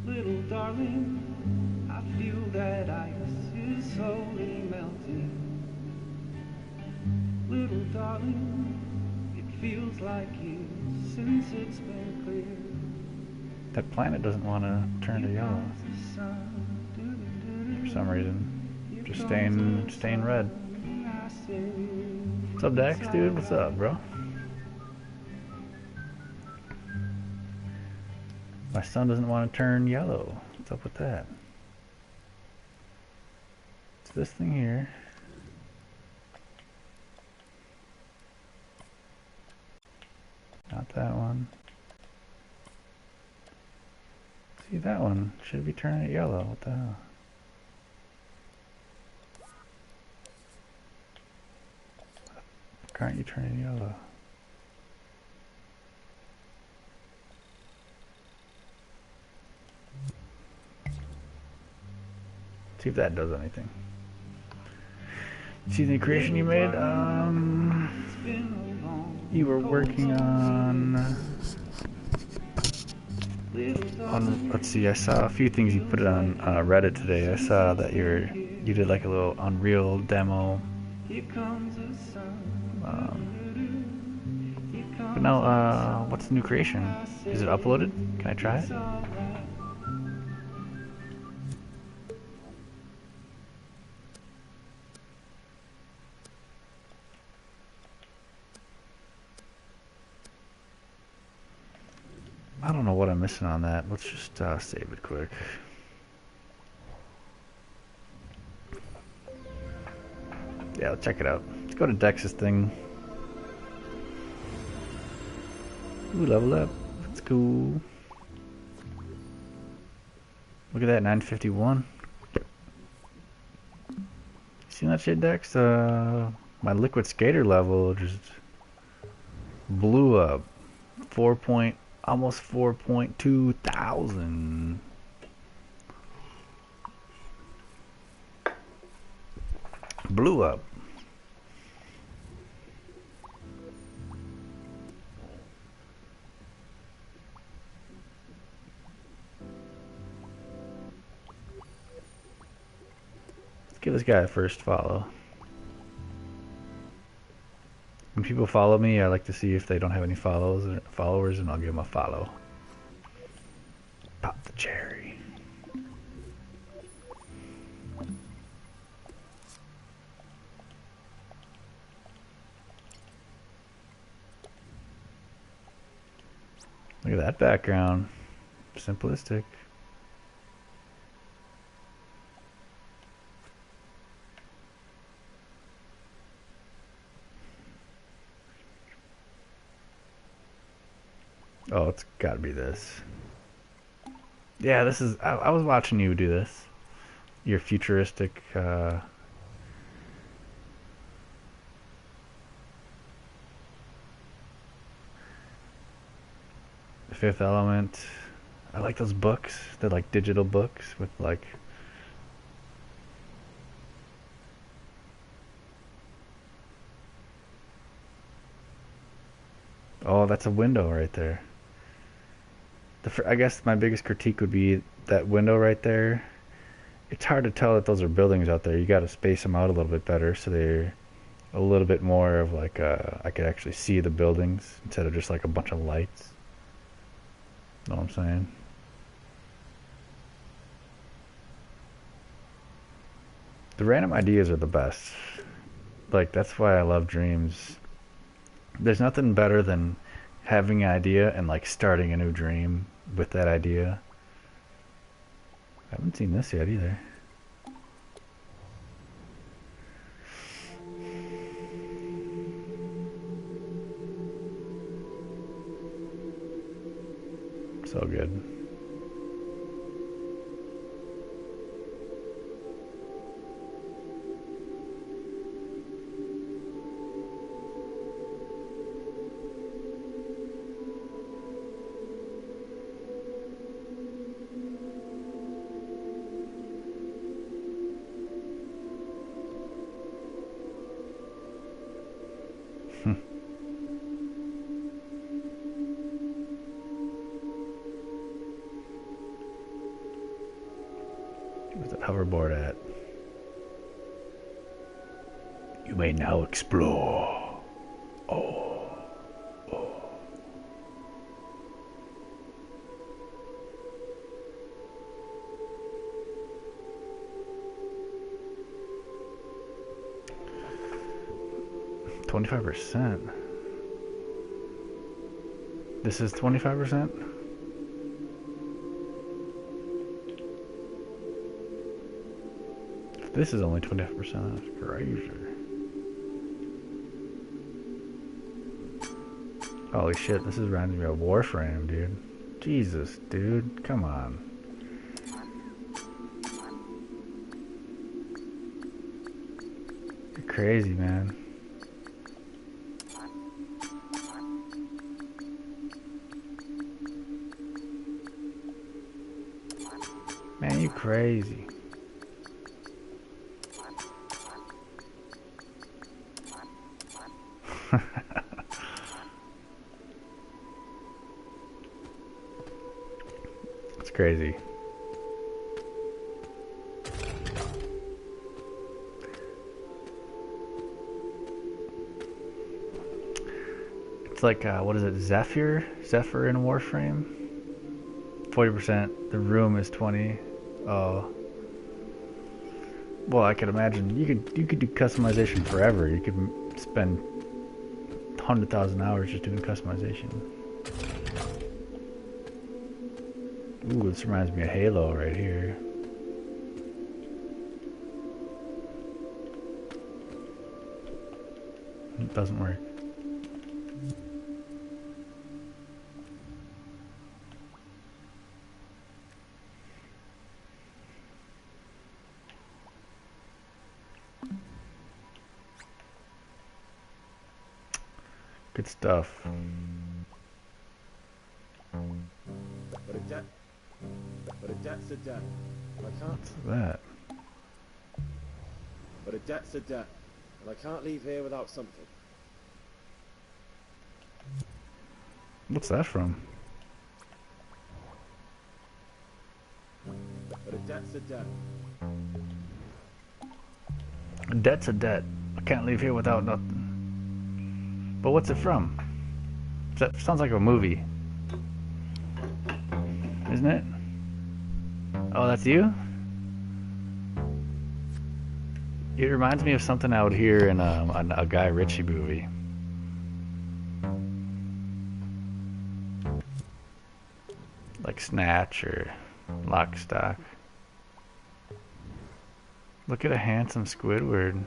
Little darling, I feel that ice is slowly melting. Little darling, it feels like years since it's been clear. That planet doesn't want to turn to yellow for some reason. Just staying red. What's up, Dax, dude? What's up, bro? My sun doesn't want to turn yellow. What's up with that? It's this thing here. Not that one. See, that one should be turning it yellow. What the hell? Why aren't you turning yellow? See if that does anything. See the creation you made? You were working on, let's see, I saw a few things you put it on Reddit today. I saw that you did like a little Unreal demo. But now, what's the new creation? Is it uploaded? Can I try it? I don't know what I'm missing on that. Let's just save it quick. Yeah, let's check it out. Let's go to Dex's thing. Ooh, level up. That's cool. Look at that, 951. See that shit, Dex? My liquid skater level just blew up. Almost 4.2 thousand. Blew up. Let's give this guy a first follow. When people follow me, I like to see if they don't have any followers, and I'll give them a follow. Pop the cherry. Look at that background. Simplistic. Oh, it's gotta be this. Yeah, this is... I was watching you do this. Your futuristic... Fifth Element. I like those books. They're like digital books with like... Oh, that's a window right there. I guess my biggest critique would be that window right there. It's hard to tell that those are buildings out there. You got to space them out a little bit better so they're a little bit more of like I could actually see the buildings instead of just like a bunch of lights. Know what I'm saying? The random ideas are the best. Like, that's why I love dreams. There's nothing better than having an idea and like starting a new dream with that idea. I haven't seen this yet either. So good. Where's that hoverboard at? You may now explore. Oh. 25%. This is 25%? This is only 25%. That's crazy. Holy shit, this is reminds me of Warframe, dude. Jesus, dude. Come on. You're crazy, man. Man, you crazy. It's crazy. It's like, what is it, Zephyr? Zephyr in Warframe? 40%. The room is 20. Oh. Well, I could imagine you could do customization forever. You could spend 100,000 hours just doing customization. Ooh, this reminds me of Halo right here. It doesn't work. Good stuff. But a debt's a debt. I can't. What's that? But a debt's a debt, and I can't leave here without something. What's that from? But a debt's a debt. A debt's a debt. I can't leave here without nothing. But what's it from? That sounds like a movie. Isn't it? Oh, that's you? It reminds me of something I would hear in a Guy Ritchie movie. Like Snatch or Lock, Stock. Look at a handsome Squidward.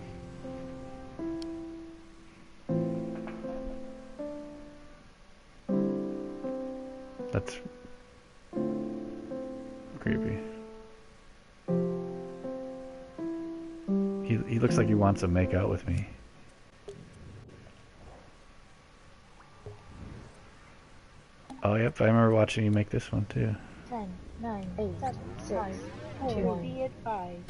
That's creepy. He looks like he wants to make out with me. Oh, yep, I remember watching you make this one too. 10, 9, 8, 7, 6, 5, 4, 1. Be advised.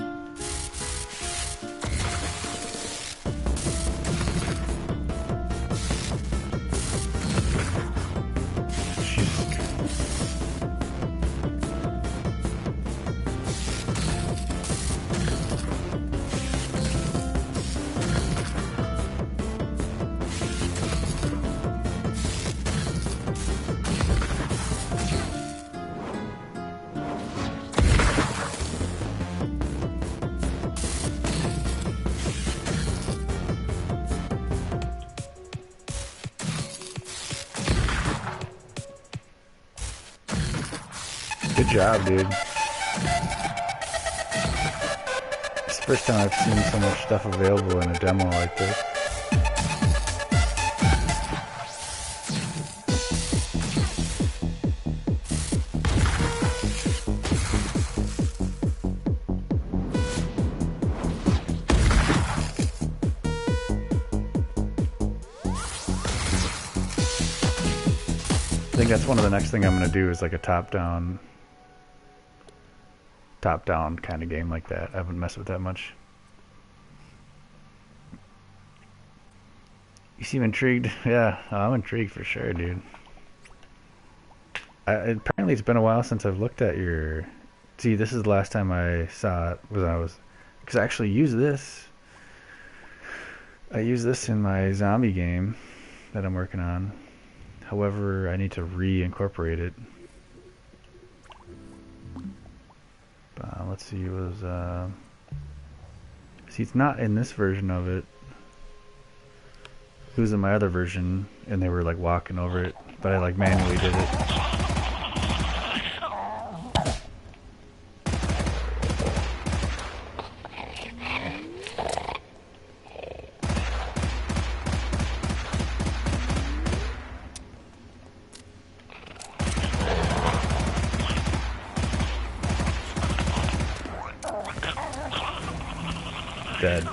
Good job, dude. It's the first time I've seen so much stuff available in a demo like this. I think that's one of the next thing I'm going to do is like a top-down kind of game like that. I haven't messed with that much. You seem intrigued? Yeah, I'm intrigued for sure, dude. Apparently it's been a while since I've looked at your... See, this is the last time I saw it because I actually use this. I use this in my zombie game that I'm working on. However, I need to reincorporate it. Let's see, it was, see, it's not in this version of it. was in my other version, and they were like walking over it, but I like manually did it. Dead.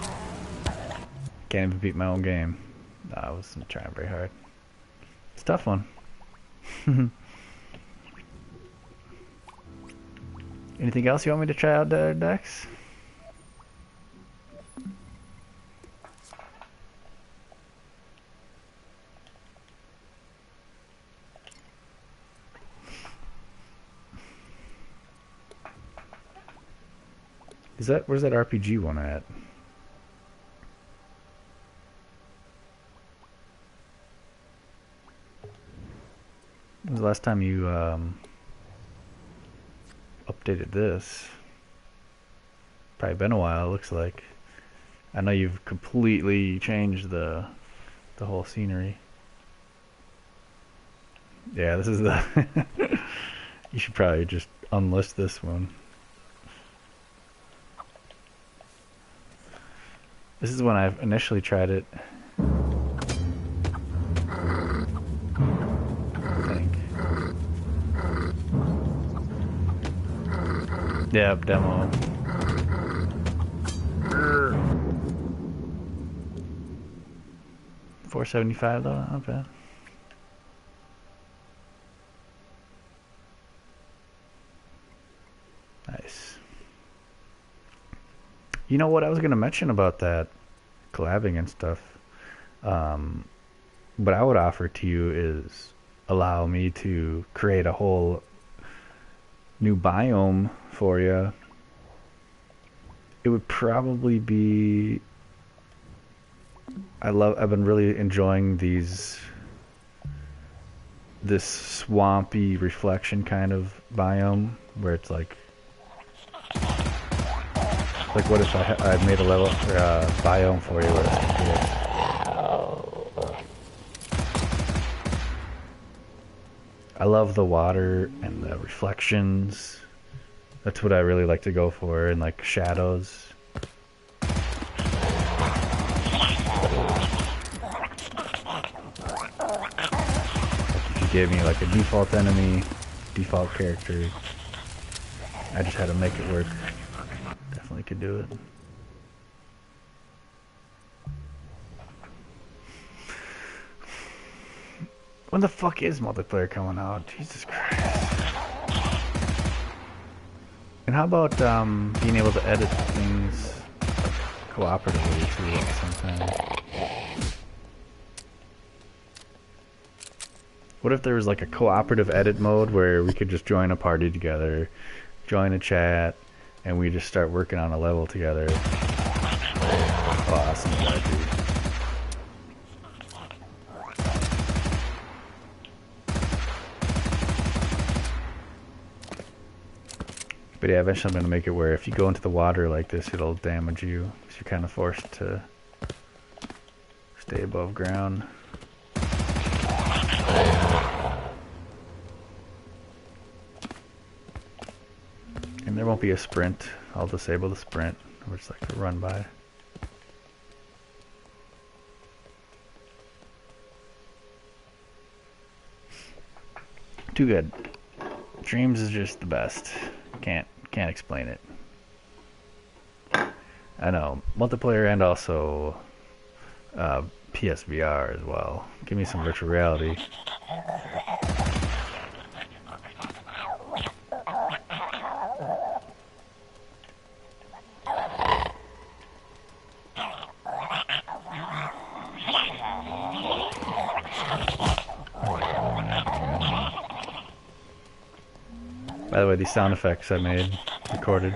Can't even beat my own game. No, I wasn't trying very hard. It's a tough one. Anything else you want me to try out there, Dex? Where's that RPG one at? When was the last time you updated this? Probably been a while, it looks like. I know you've completely changed the whole scenery. Yeah, this is the you should probably just unlist this one. This is when I initially tried it. I think. Yep, demo. $4.75 though, not bad. Nice. You know what I was gonna mention about that collabing and stuff? What I would offer to you is allow me to create a whole new biome for you. It would probably be I've been really enjoying this swampy reflection kind of biome where it's like what if I made a level or a biome for you where it's like this. I love the water and the reflections. That's what I really like to go for, and like shadows. If you gave me like a default enemy, default character, I just had to make it work. Definitely could do it. When the fuck is multiplayer coming out? Jesus Christ. And how about being able to edit things cooperatively too at the same time? What if there was like a cooperative edit mode where we could just join a party together, join a chat, and we just start working on a level together? How awesome would that be? But yeah, eventually I'm going to make it where if you go into the water like this, it'll damage you. So you're kind of forced to stay above ground. And there won't be a sprint. I'll disable the sprint, which is like a run by. Too good. Dreams is just the best. Can't explain it. I know, multiplayer and also PSVR as well. Give me some virtual reality. By the way, these sound effects I made, recorded.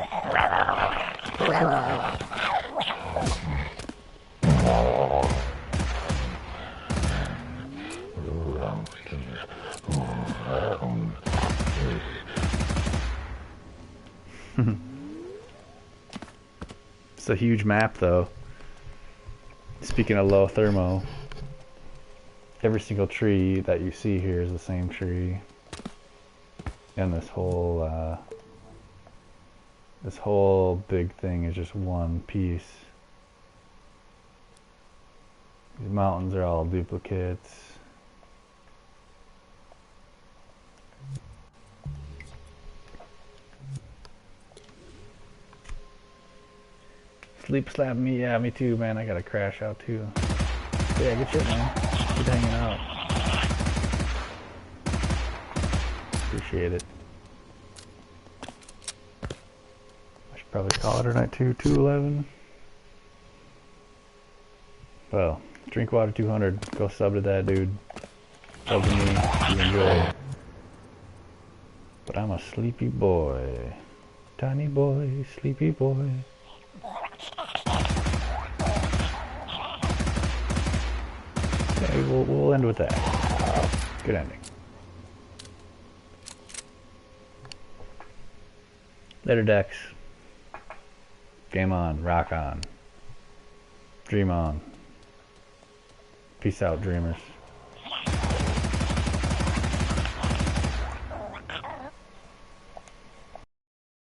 It's a huge map though. Speaking of low thermo. every single tree that you see here is the same tree. And this whole big thing is just one piece. These mountains are all duplicates. Sleep slap me, yeah, me too, man. I gotta crash out too. Yeah, good shit, man. Good hanging out. Appreciate it. I should probably call it a night too. 211. Well, Drinkwater 200. Go sub to that dude. Sub to me. You enjoy. But I'm a sleepy boy. Tiny boy, sleepy boy. Okay, we'll end with that. Good ending. Later, Dex. Game on. Rock on. Dream on. Peace out, dreamers.